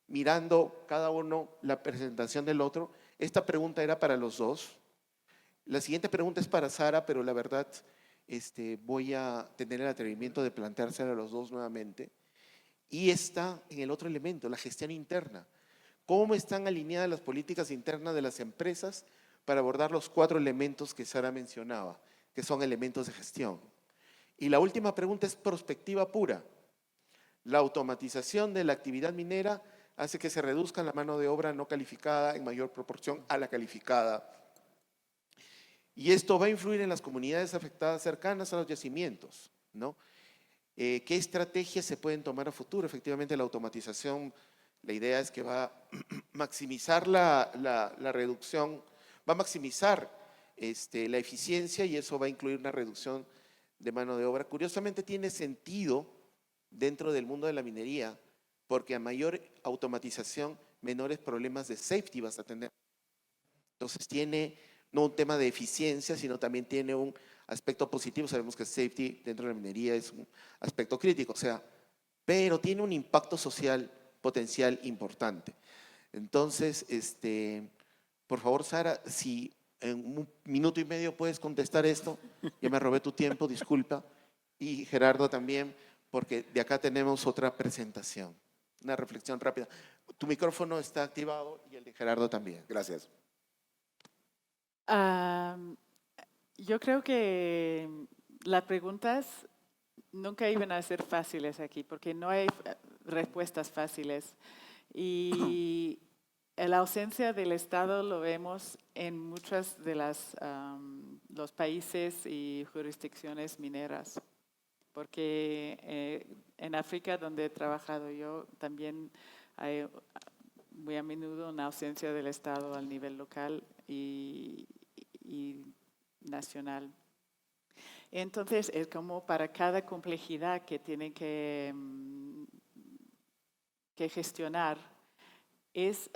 mirando cada uno la presentación del otro. Esta pregunta era para los dos. La siguiente pregunta es para Sara, pero la verdad voy a tener el atrevimiento de planteársela a los dos nuevamente. Y está en el otro elemento, la gestión interna. ¿Cómo están alineadas las políticas internas de las empresas para abordar los 4 elementos que Sara mencionaba, que son elementos de gestión? Y la última pregunta es prospectiva pura. La automatización de la actividad minera hace que se reduzca la mano de obra no calificada en mayor proporción a la calificada. Y esto va a influir en las comunidades afectadas cercanas a los yacimientos, ¿no? ¿Qué estrategias se pueden tomar a futuro? Efectivamente, la automatización, la idea es que va a maximizar la reducción, va a maximizar la eficiencia y eso va a incluir una reducción de mano de obra. Curiosamente tiene sentido dentro del mundo de la minería, porque a mayor automatización, menores problemas de safety vas a tener. Entonces tiene no un tema de eficiencia, sino también tiene un aspecto positivo. Sabemos que safety dentro de la minería es un aspecto crítico, o sea, pero tiene un impacto social potencial importante. Entonces, por favor, Sara, si en un minuto y medio puedes contestar esto, ya me robé tu tiempo, disculpa, y Gerardo también, porque de acá tenemos otra presentación, una reflexión rápida. Tu micrófono está activado y el de Gerardo también. Gracias. Yo creo que las preguntas nunca iban a ser fáciles aquí, porque no hay respuestas fáciles. Y la ausencia del Estado lo vemos en muchos de los países y jurisdicciones mineras, porque en África, donde he trabajado yo, también hay muy a menudo una ausencia del Estado al nivel local y nacional. Entonces, es como para cada complejidad que tiene que gestionar, es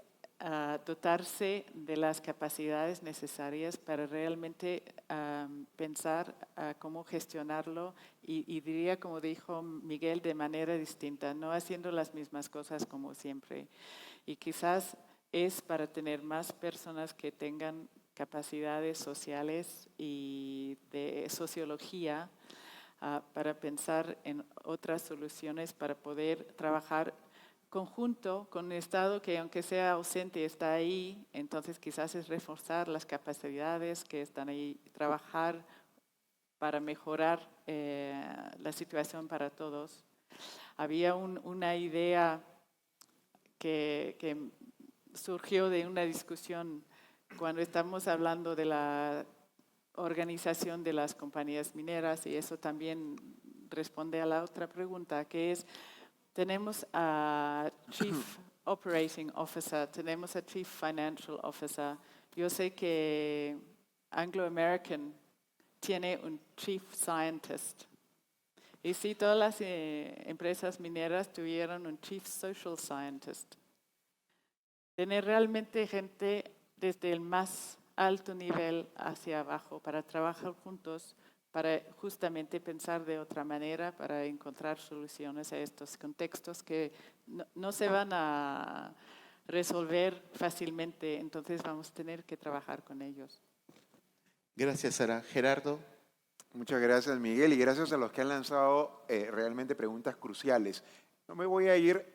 dotarse de las capacidades necesarias para realmente pensar cómo gestionarlo y diría, como dijo Miguel, de manera distinta, no haciendo las mismas cosas como siempre. Y quizás es para tener más personas que tengan capacidades sociales y de sociología para pensar en otras soluciones para poder trabajar conjunto con un Estado que, aunque sea ausente, está ahí. Entonces quizás es reforzar las capacidades que están ahí, trabajar para mejorar la situación para todos. Había una idea que surgió de una discusión cuando estamos hablando de la organización de las compañías mineras, y eso también responde a la otra pregunta, que es, tenemos a Chief Operating Officer, tenemos a Chief Financial Officer. Yo sé que Anglo American tiene un Chief Scientist. Y si todas las empresas mineras tuvieran un Chief Social Scientist. Tener realmente gente desde el más alto nivel hacia abajo para trabajar juntos, para justamente pensar de otra manera, para encontrar soluciones a estos contextos que no se van a resolver fácilmente, entonces vamos a tener que trabajar con ellos. Gracias, Sara. Gerardo. Muchas gracias, Miguel, y gracias a los que han lanzado realmente preguntas cruciales. No me voy a ir,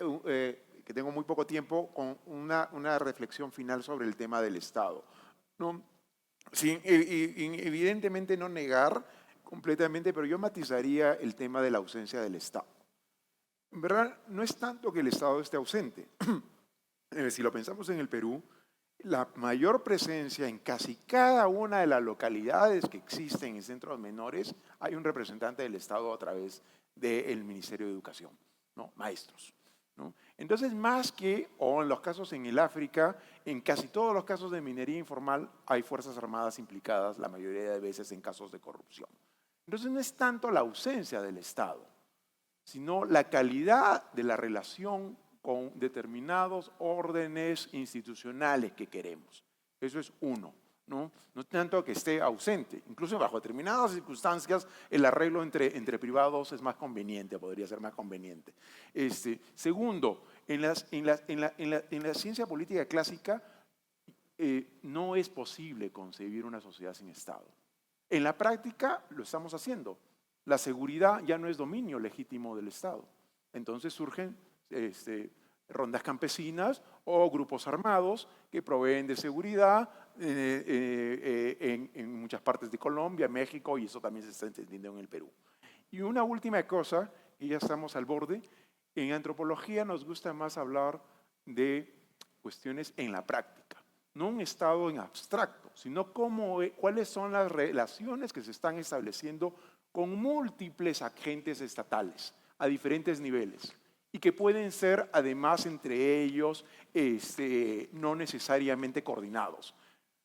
que tengo muy poco tiempo, con una reflexión final sobre el tema del Estado. No, sin, evidentemente no negar completamente, pero yo matizaría el tema de la ausencia del Estado. En verdad, no es tanto que el Estado esté ausente. Si lo pensamos en el Perú, la mayor presencia en casi cada una de las localidades que existen en centros menores, hay un representante del Estado a través del Ministerio de Educación, ¿no? Maestros, ¿no? Entonces, más que, o en los casos en el África, en casi todos los casos de minería informal hay Fuerzas Armadas implicadas la mayoría de veces en casos de corrupción. Entonces, no es tanto la ausencia del Estado, sino la calidad de la relación con determinados órdenes institucionales que queremos. Eso es uno. No tanto que esté ausente, incluso bajo determinadas circunstancias el arreglo entre privados es más conveniente, podría ser más conveniente. Segundo, en la ciencia política clásica no es posible concebir una sociedad sin Estado. En la práctica lo estamos haciendo. La seguridad ya no es dominio legítimo del Estado. Entonces surgen rondas campesinas o grupos armados que proveen de seguridad en muchas partes de Colombia, México, y eso también se está entendiendo en el Perú. Y una última cosa, y ya estamos al borde, en antropología nos gusta más hablar de cuestiones en la práctica, no un estado en abstracto, sino cuáles son las relaciones que se están estableciendo con múltiples agentes estatales a diferentes niveles y que pueden ser además entre ellos no necesariamente coordinados.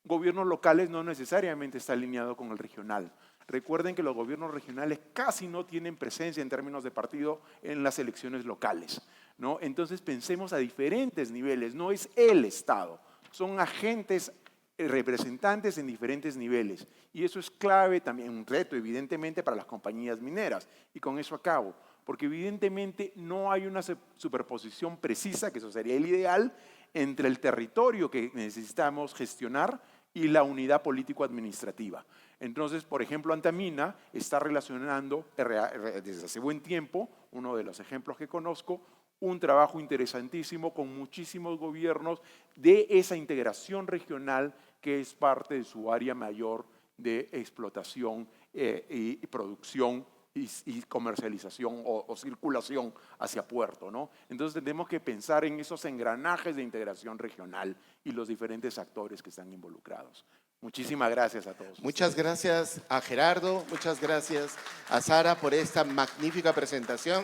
Gobiernos locales no necesariamente está alineado con el regional. Recuerden que los gobiernos regionales casi no tienen presencia en términos de partido en las elecciones locales, ¿no? Entonces pensemos a diferentes niveles, no es el Estado, son agentes representantes en diferentes niveles. Y eso es clave también, un reto evidentemente para las compañías mineras. Y con eso acabo, porque evidentemente no hay una superposición precisa, que eso sería el ideal, entre el territorio que necesitamos gestionar y la unidad político-administrativa. Entonces, por ejemplo, Antamina está relacionando desde hace buen tiempo, uno de los ejemplos que conozco, un trabajo interesantísimo con muchísimos gobiernos de esa integración regional que es parte de su área mayor de explotación y producción y comercialización o circulación hacia puerto, ¿no? Entonces tenemos que pensar en esos engranajes de integración regional y los diferentes actores que están involucrados. Muchísimas gracias a todos. Muchas gracias a Gerardo, muchas gracias a Sara por esta magnífica presentación.